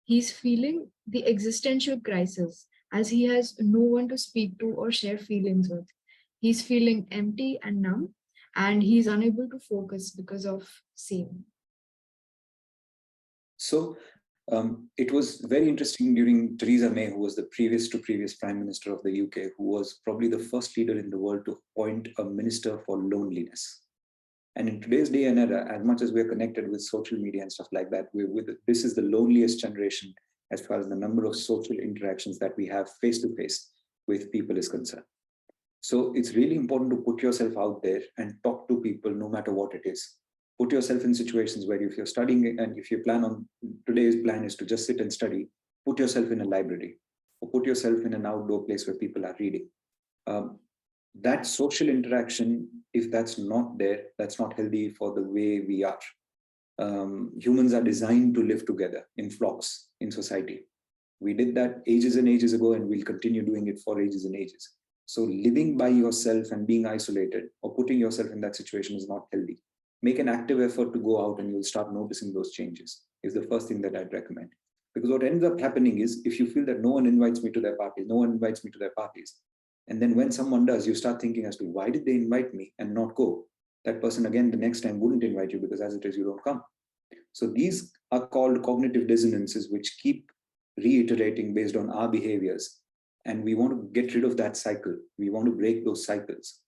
He's feeling the existential crisis as he has no one to speak to or share feelings with. He's feeling empty and numb, and he's unable to focus because of same. So it was very interesting during Theresa May, who was the previous Prime Minister of the UK, who was probably the first leader in the world to appoint a minister for loneliness. And in today's day and era, as much as we're connected with social media and stuff like that, this is the loneliest generation as far as the number of social interactions that we have face to face with people is concerned. So it's really important to put yourself out there and talk to people no matter what it is. Put yourself in situations where if you're studying and if you today's plan is to just sit and study, put yourself in a library or put yourself in an outdoor place where people are reading. That social interaction, if that's not there, that's not healthy for the way we are. Humans are designed to live together in flocks in society. We did that ages and ages ago, and we'll continue doing it for ages and ages. So living by yourself and being isolated or putting yourself in that situation is not healthy. Make an active effort to go out and you'll start noticing those changes is the first thing that I'd recommend. Because what ends up happening is if you feel that no one invites me to their parties, no one invites me to their parties. And then when someone does, you start thinking as to why did they invite me and not go? That person again, the next time wouldn't invite you because as it is, you don't come. So these are called cognitive dissonances, which keep reiterating based on our behaviors. And we want to get rid of that cycle. We want to break those cycles.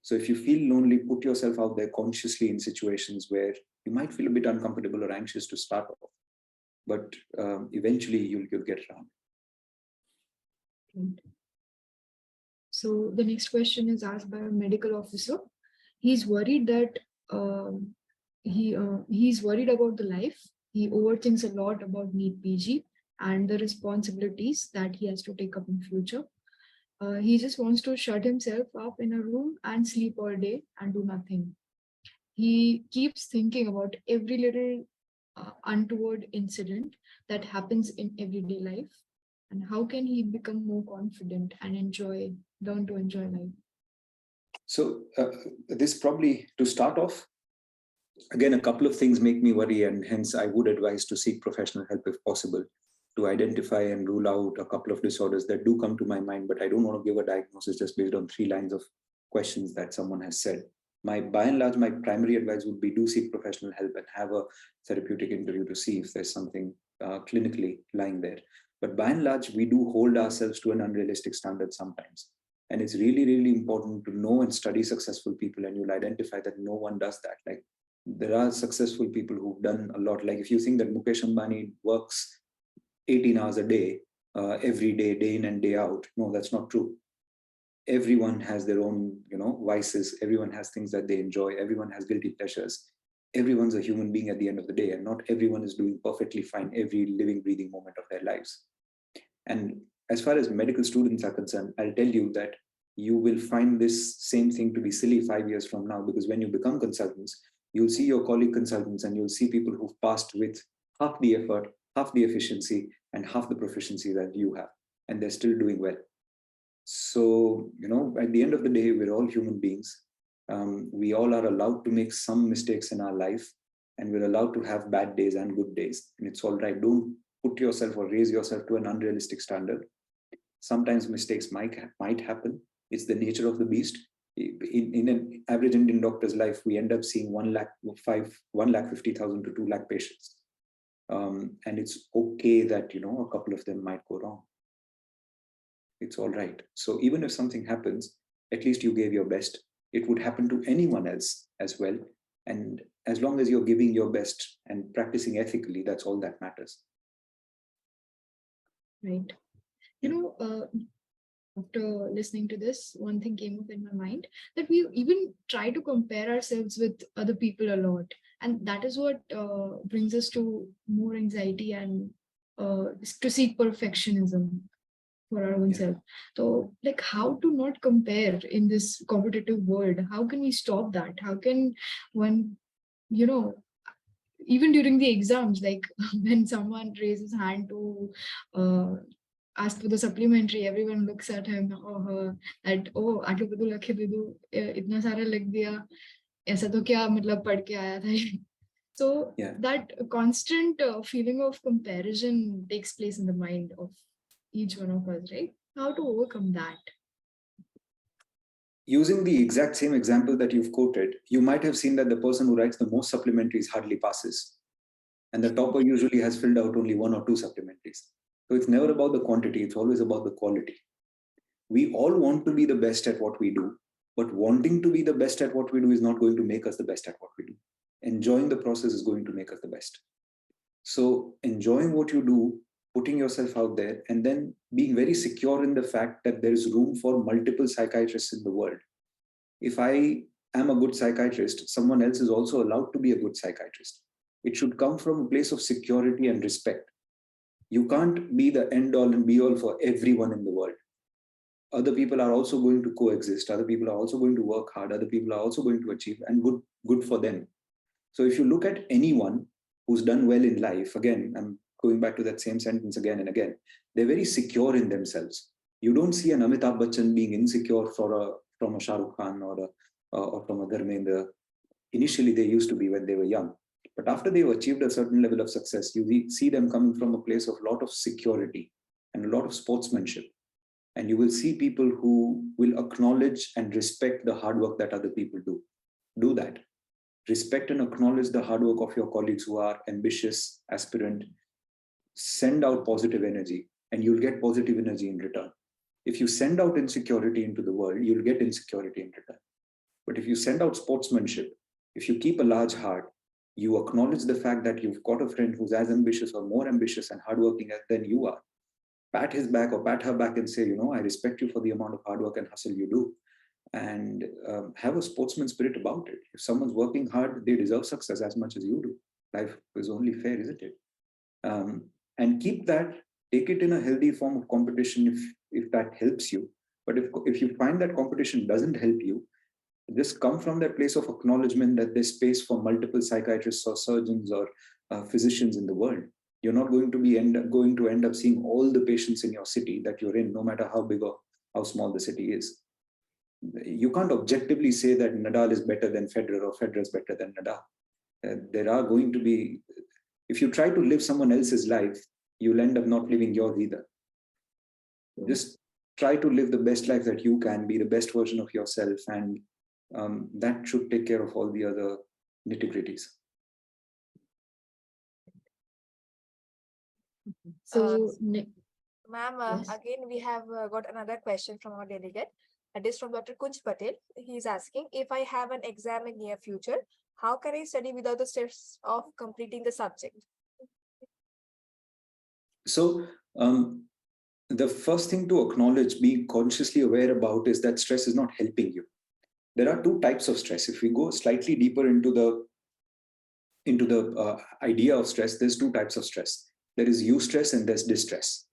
So if you feel lonely, put yourself out there consciously in situations where you might feel a bit uncomfortable or anxious to start off. But eventually you'll get around. So the next question is asked by a medical officer. He's worried that he's worried about the life. He overthinks a lot about NEET PG and the responsibilities that he has to take up in future. He just wants to shut himself up in a room and sleep all day and do nothing. He keeps thinking about every little untoward incident that happens in everyday life, and how can he become more confident and learn to enjoy life. So this probably, to start off, again, a couple of things make me worry, and hence I would advise to seek professional help if possible, to identify and rule out a couple of disorders that do come to my mind, but I don't want to give a diagnosis just based on 3 lines of questions that someone has said. By and large, my primary advice would be do seek professional help and have a therapeutic interview to see if there's something clinically lying there. But by and large, we do hold ourselves to an unrealistic standard sometimes. And it's really, really important to know and study successful people, and you'll identify that no one does that. Like, there are successful people who've done a lot. Like if you think that Mukesh Ambani works 18 hours a day, every day, day in and day out. No, that's not true. Everyone has their own, vices. Everyone has things that they enjoy. Everyone has guilty pleasures. Everyone's a human being at the end of the day, and not everyone is doing perfectly fine every living, breathing moment of their lives. And as far as medical students are concerned, I'll tell you that you will find this same thing to be silly 5 years from now, because when you become consultants, you'll see your colleague consultants and you'll see people who've passed with half the effort, half the efficiency, and half the proficiency that you have, and they're still doing well. So, at the end of the day, we're all human beings. We all are allowed to make some mistakes in our life, and we're allowed to have bad days and good days. And it's all right. Don't put yourself or raise yourself to an unrealistic standard. Sometimes mistakes might happen. It's the nature of the beast. In an average Indian doctor's life, we end up seeing 1,50,000 to 2 lakh patients. And it's okay that, a couple of them might go wrong. It's all right. So even if something happens, at least you gave your best. It would happen to anyone else as well. And as long as you're giving your best and practicing ethically, that's all that matters. Right. After listening to this, one thing came up in my mind, that we even try to compare ourselves with other people a lot. And that is what brings us to more anxiety and to seek perfectionism for our own self. So, like, how to not compare in this competitive world? How can we stop that? How can one, even during the exams, like when someone raises hand to ask for the supplementary, everyone looks at him or her that, oh, आगे बदू लखे दे दो, इतना सारा लिख दिया, ऐसा तो क्या मतलब पढ़ के आया था. So that constant feeling of comparison takes place in the mind of each one of us, right? How to overcome that? Using the exact same example that you've quoted, you might have seen that the person who writes the most supplementaries hardly passes. And the topper usually has filled out only 1 or 2 supplementaries. So it's never about the quantity, it's always about the quality. We all want to be the best at what we do, but wanting to be the best at what we do is not going to make us the best at what we do. Enjoying the process is going to make us the best. So enjoying what you do, putting yourself out there, and then being very secure in the fact that there is room for multiple psychiatrists in the world. If I am a good psychiatrist, someone else is also allowed to be a good psychiatrist. It should come from a place of security and respect. You can't be the end all and be all for everyone in the world. Other people are also going to coexist. Other people are also going to work hard. Other people are also going to achieve, and good for them. So if you look at anyone who's done well in life, again, I'm going back to that same sentence again and again, they're very secure in themselves. You don't see an Amitabh Bachchan being insecure from a Shah Rukh Khan or from a Dharmendra. Initially, they used to be when they were young. But after they've achieved a certain level of success, you see them coming from a place of a lot of security and a lot of sportsmanship. And you will see people who will acknowledge and respect the hard work that other people do. Do that. Respect and acknowledge the hard work of your colleagues who are ambitious, aspirant. Send out positive energy, and you'll get positive energy in return. If you send out insecurity into the world, you'll get insecurity in return. But if you send out sportsmanship, if you keep a large heart, you acknowledge the fact that you've got a friend who's as ambitious or more ambitious and hardworking than you are. Pat his back or pat her back and say, I respect you for the amount of hard work and hustle you do. And have a sportsman spirit about it. If someone's working hard, they deserve success as much as you do. Life is only fair, isn't it? And keep that, take it in a healthy form of competition if that helps you. But if you find that competition doesn't help you, just come from that place of acknowledgement that there's space for multiple psychiatrists or surgeons or physicians in the world. You're not going to end up seeing all the patients in your city that you're in, no matter how big or how small the city is. You can't objectively say that Nadal is better than Federer or Federer is better than Nadal. There are going to be, if you try to live someone else's life, you'll end up not living yours either. Just try to live the best life that you can, be the best version of yourself, and that should take care of all the other nitty-gritties. So, ma'am, yes. again, we have got another question from our delegate. It is from Dr. Kunj Patel. He is asking, if I have an exam in near future, how can I study without the stress of completing the subject? So, the first thing to acknowledge, be consciously aware about, is that stress is not helping you. There are 2 types of stress. If we go slightly deeper into the idea of stress, there's 2 types of stress. There is eustress and there's distress.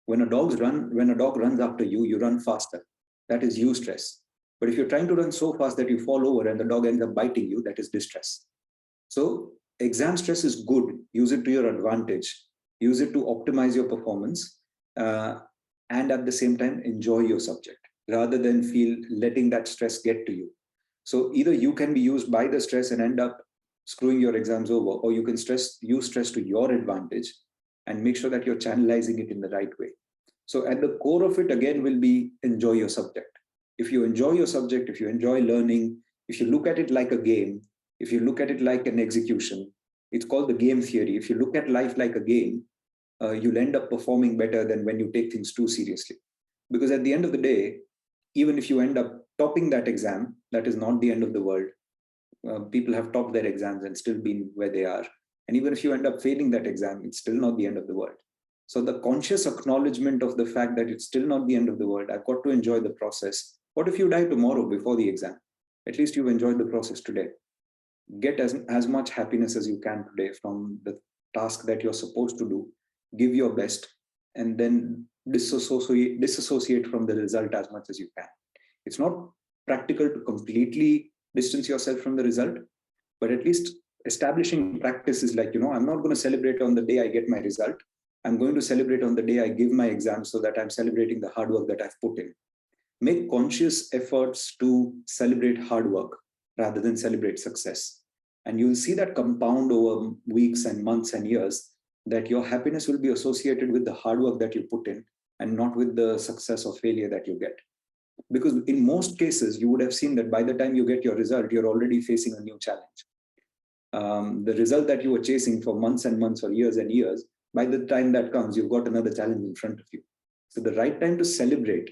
When a dog runs after you, you run faster. That is eustress. But if you're trying to run so fast that you fall over and the dog ends up biting you, that is distress. So exam stress is good. Use it to your advantage. Use it to optimize your performance, and at the same time enjoy your subject rather than letting that stress get to you. So either you can be used by the stress and end up screwing your exams over, or you can use stress to your advantage and make sure that you're channelizing it in the right way. So at the core of it, again, will be enjoy your subject. If you enjoy your subject, if you enjoy learning, if you look at it like a game, if you look at it like an execution, it's called the game theory. If you look at life like a game, you'll end up performing better than when you take things too seriously. Because at the end of the day, even if you end up topping that exam, that is not the end of the world. People have topped their exams and still been where they are. And even if you end up failing that exam, it's still not the end of the world. So the conscious acknowledgement of the fact that it's still not the end of the world, I've got to enjoy the process. What if you die tomorrow before the exam? At least you've enjoyed the process today. Get as much happiness as you can today from the task that you're supposed to do. Give your best, and then disassociate from the result as much as you can. It's not practical to completely distance yourself from the result, but at least establishing practice is like, I'm not going to celebrate on the day I get my result. I'm going to celebrate on the day I give my exam, so that I'm celebrating the hard work that I've put in. Make conscious efforts to celebrate hard work rather than celebrate success. And you'll see that compound over weeks and months and years, that your happiness will be associated with the hard work that you put in and not with the success or failure that you get. Because in most cases, you would have seen that by the time you get your result, you're already facing a new challenge. The result that you were chasing for months and months or years and years, by the time that comes, you've got another challenge in front of you. So the right time to celebrate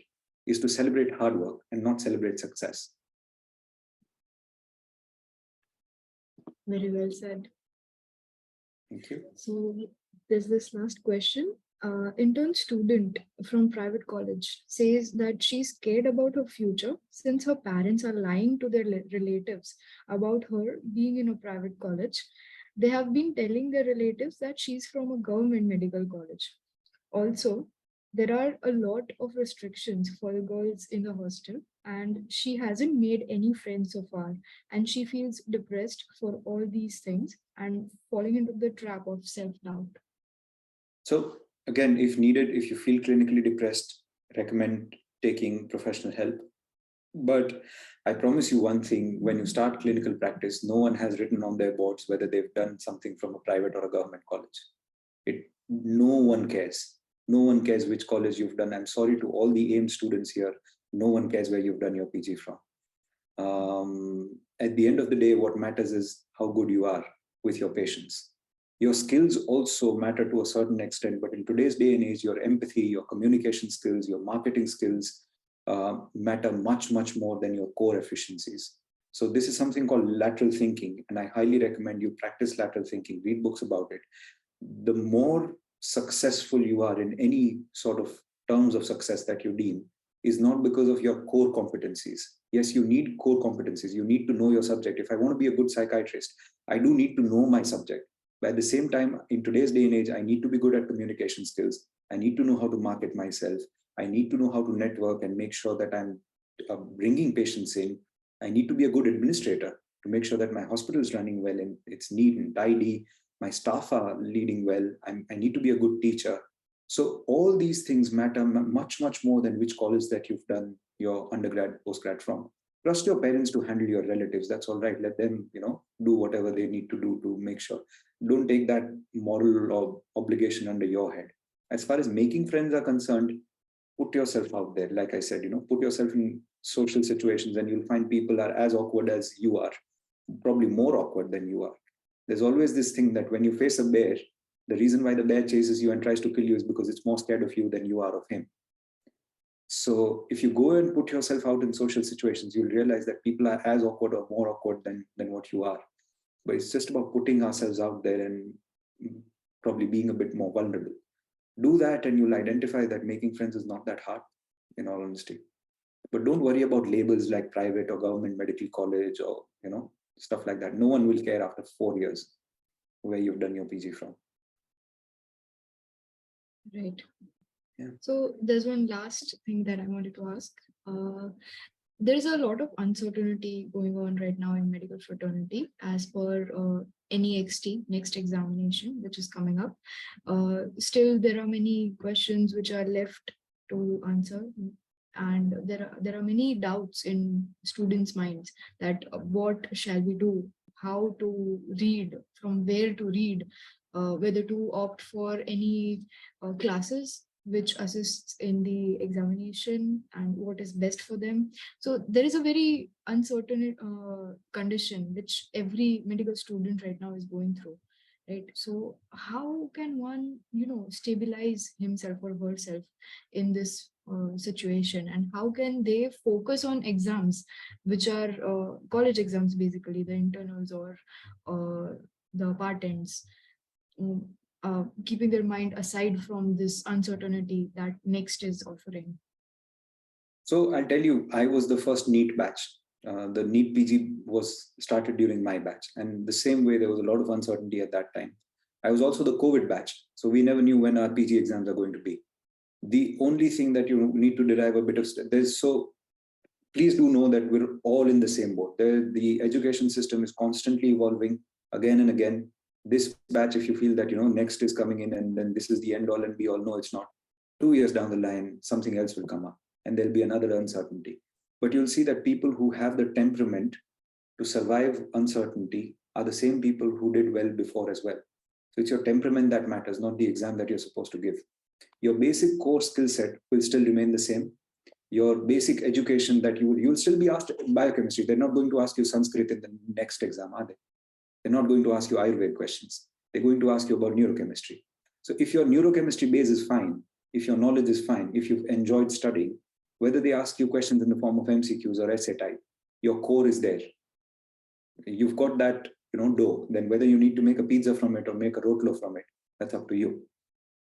is to celebrate hard work and not celebrate success. Very well said. Thank you. So there's this last question. Intern student from private college says that she's scared about her future since her parents are lying to their relatives about her being in a private college. They have been telling their relatives that she's from a government medical college. Also, there are a lot of restrictions for the girls in the hostel, and she hasn't made any friends so far. And she feels depressed for all these things and falling into the trap of self doubt. So again, if needed, if you feel clinically depressed, recommend taking professional help. But I promise you one thing, when you start clinical practice, no one has written on their boards whether they've done something from a private or a government college. No one cares. No one cares which college you've done. I'm sorry to all the AIM students here. No one cares where you've done your PG from. At the end of the day, what matters is how good you are with your patients. Your skills also matter to a certain extent, but in today's day and age, your empathy, your communication skills, your marketing skills matter much, much more than your core efficiencies. So this is something called lateral thinking, and I highly recommend you practice lateral thinking, read books about it. The more successful you are in any sort of terms of success that you deem is not because of your core competencies. Yes, you need core competencies. You need to know your subject. If I want to be a good psychiatrist, I do need to know my subject. But at the same time, in today's day and age, I need to be good at communication skills. I need to know how to market myself. I need to know how to network and make sure that I'm bringing patients in. I need to be a good administrator to make sure that my hospital is running well and it's neat and tidy. My staff are leading well. I need to be a good teacher. So all these things matter much, much more than which college that you've done your undergrad, postgrad from. Trust your parents to handle your relatives. That's all right. Let them, do whatever they need to do to make sure. Don't take that moral or obligation under your head. As far as making friends are concerned, put yourself out there. Like I said, put yourself in social situations and you'll find people are as awkward as you are, probably more awkward than you are. There's always this thing that when you face a bear, the reason why the bear chases you and tries to kill you is because it's more scared of you than you are of him. So if you go and put yourself out in social situations, you'll realize that people are as awkward or more awkward than what you are. But it's just about putting ourselves out there and probably being a bit more vulnerable. Do that and you'll identify that making friends is not that hard, in all honesty. But don't worry about labels like private or government medical college or, stuff like that. No one will care after 4 years where you've done your PG from. Right. Yeah. So there's one last thing that I wanted to ask. There's a lot of uncertainty going on right now in medical fraternity as per NEXT, next examination, which is coming up. Still, there are many questions which are left to answer. And there are many doubts in students' minds that what shall we do, how to read, from where to read, whether to opt for any classes which assists in the examination and what is best for them. So there is a very uncertain condition which every medical student right now is going through, right? So how can one, stabilize himself or herself in this situation, and how can they focus on exams which are college exams, basically the internals or the part ends, keeping their mind aside from this uncertainty that next is offering? So I'll tell you, I was the first NEET batch. The NEET PG was started during my batch. And the same way, there was a lot of uncertainty at that time. I was also the COVID batch. So we never knew when our PG exams are going to be. The only thing that you need to derive a bit of, please do know that we're all in the same boat. The education system is constantly evolving again and again. This batch, if you feel that, next is coming in and then this is the end all and be all, no, it's not. 2 years down the line, something else will come up and there'll be another uncertainty. But you'll see that people who have the temperament to survive uncertainty are the same people who did well before as well. So it's your temperament that matters, not the exam that you're supposed to give. Your basic core skill set will still remain the same. your basic education that you'll still be asked biochemistry. They're not going to ask you Sanskrit in the next exam, are they? They're not going to ask you Ayurveda questions. They're going to ask you about neurochemistry. So if your neurochemistry base is fine, if your knowledge is fine, if you've enjoyed studying, whether they ask you questions in the form of MCQs or essay type, your core is there. You've got that, dough. Then whether you need to make a pizza from it or make a rotlo from it, that's up to you.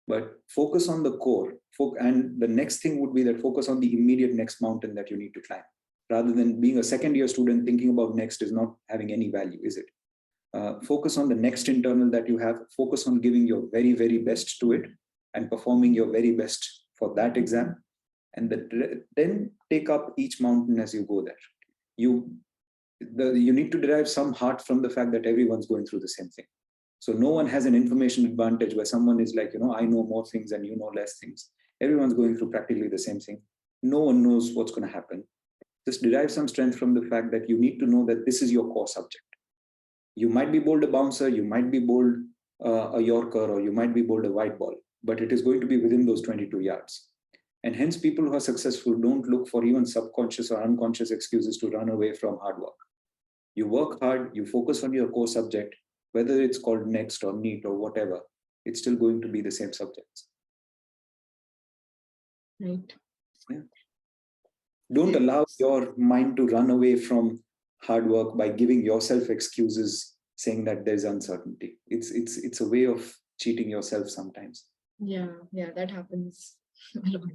But focus on the core. And the next thing would be that focus on the immediate next mountain that you need to climb. Rather than being a second-year student, thinking about next is not having any value, is it? Focus on the next internal that you have. Focus on giving your very, very best to it and performing your very best for that exam. And then take up each mountain as you go there. You need to derive some heart from the fact that everyone's going through the same thing. So no one has an information advantage where someone is like, I know more things and you know less things. Everyone's going through practically the same thing. No one knows what's going to happen. Just derive some strength from the fact that you need to know that this is your core subject. You might be bowled a bouncer, you might be bowled a Yorker, or you might be bowled a white ball, but it is going to be within those 22 yards. And hence people who are successful don't look for even subconscious or unconscious excuses to run away from hard work. You work hard, you focus on your core subject, whether it's called next or NEET or whatever, it's still going to be the same subjects. Right. Yeah. Don't allow your mind to run away from hard work by giving yourself excuses, saying that there's uncertainty. It's a way of cheating yourself sometimes. Yeah, that happens a lot.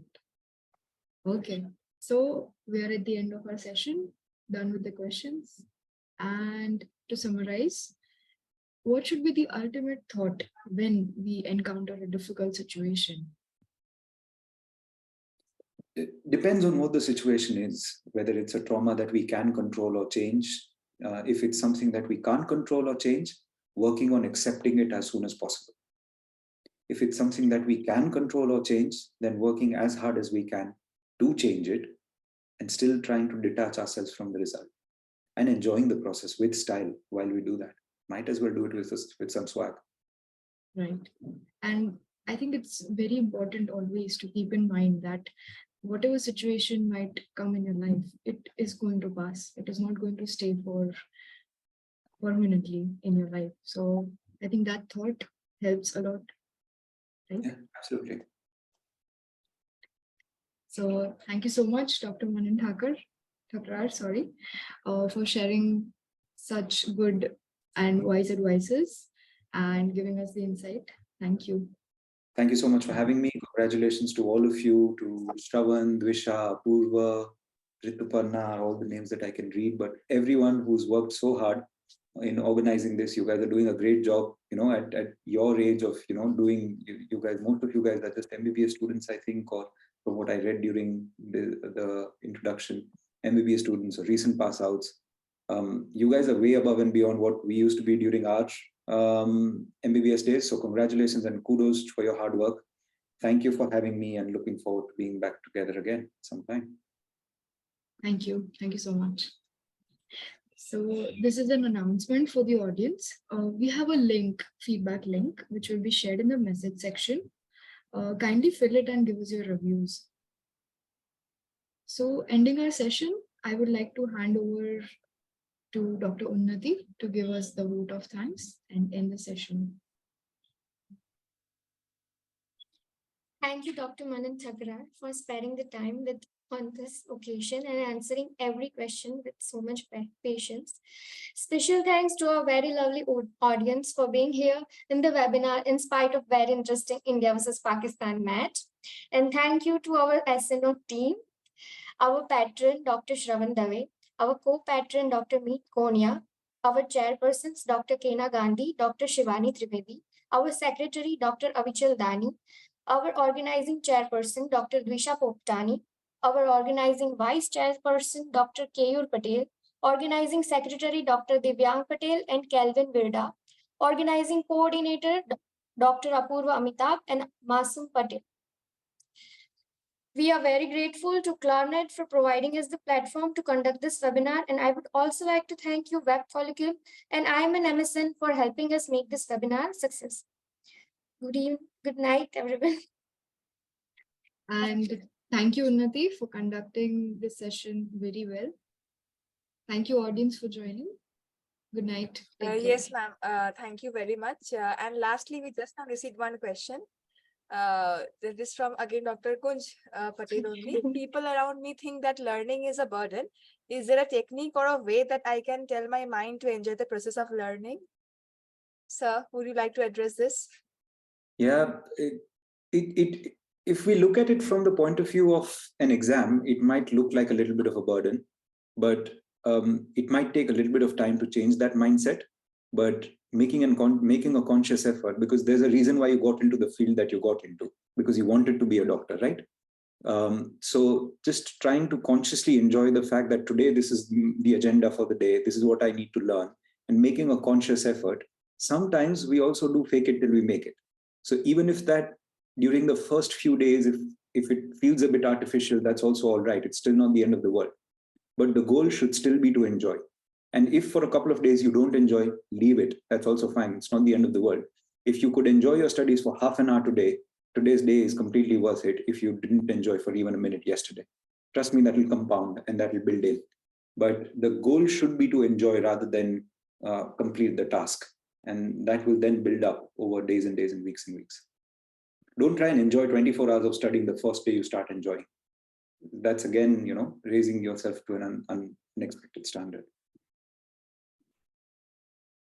Okay, so we are at the end of our session, done with the questions. And to summarize, what should be the ultimate thought when we encounter a difficult situation? It depends on what the situation is, whether it's a trauma that we can control or change. If it's something that we can't control or change, working on accepting it as soon as possible. If it's something that we can control or change, then working as hard as we can to change it and still trying to detach ourselves from the result and enjoying the process with style while we do that. Might as well do it with some swag. Right. And I think it's very important always to keep in mind that whatever situation might come in your life, it is going to pass. It is not going to stay for permanently in your life. So I think that thought helps a lot. Right? Yeah, absolutely. So thank you so much, Dr. Manan Thakur, for sharing such good and wise advices and giving us the insight. Thank you. Thank you so much for having me. Congratulations to all of you, to Shravan, Dwisha, Apurva, Rituparna, all the names that I can read, but everyone who's worked so hard in organizing this. You guys are doing a great job, at your age of, doing, you guys, most of you guys are just MBBS students, I think, or from what I read during the introduction, MBBS students or recent pass outs. You guys are way above and beyond what we used to be during our MBBS days. So congratulations and kudos for your hard work. Thank you for having me and looking forward to being back together again sometime. Thank you. Thank you so much. So this is an announcement for the audience. We have a link, feedback link, which will be shared in the message section. Kindly fill it and give us your reviews. So ending our session, I would like to hand over to Dr. Unnati to give us the vote of thanks and end the session. Thank you, Dr. Manan Thakur, for sparing the time on this occasion and answering every question with so much patience. Special thanks to our very lovely audience for being here in the webinar in spite of very interesting India versus Pakistan match. And thank you to our SNO team, our patron, Dr. Shravan Dave, our co-patron, Dr. Meet Konya, our chairpersons, Dr. Kena Gandhi, Dr. Shivani Trivedi, our secretary, Dr. Avichal Dani, our organizing chairperson, Dr. Dwisha Poptani, our organizing vice chairperson, Dr. Keyur Patel, organizing secretary, Dr. Divyang Patel and Kelvin Virda, organizing coordinator, Dr. Apurva Amitabh and Masum Patel. We are very grateful to Klarnet for providing us the platform to conduct this webinar, and I would also like to thank you, Web Follicle and IMN MSN for helping us make this webinar success. Good evening, good night, everyone. And Thank you, Unnati, for conducting this session very well. Thank you, audience, for joining. Good night. Take care. Yes, ma'am. Thank you very much. And lastly, we just now received one question. This is from again Dr. Kunj Patel only. People around me think that learning is a burden. Is there a technique or a way that I can tell my mind to enjoy the process of learning? Sir, would you like to address this? Yeah, if we look at it from the point of view of an exam, it might look like a little bit of a burden, but it might take a little bit of time to change that mindset. But making a conscious effort, because there's a reason why you got into the field that you got into, because you wanted to be a doctor, right? So just trying to consciously enjoy the fact that today this is the agenda for the day, this is what I need to learn, and making a conscious effort. Sometimes we also do fake it till we make it. So even if that during the first few days, if it feels a bit artificial, that's also all right. It's still not the end of the world. But the goal should still be to enjoy. And if for a couple of days you don't enjoy, leave it. That's also fine. It's not the end of the world. If you could enjoy your studies for half an hour today, today's day is completely worth it if you didn't enjoy for even a minute yesterday. Trust me, that will compound and that will build in. But the goal should be to enjoy rather than complete the task. And that will then build up over days and days and weeks and weeks. Don't try and enjoy 24 hours of studying the first day you start enjoying. That's again, raising yourself to an unexpected standard.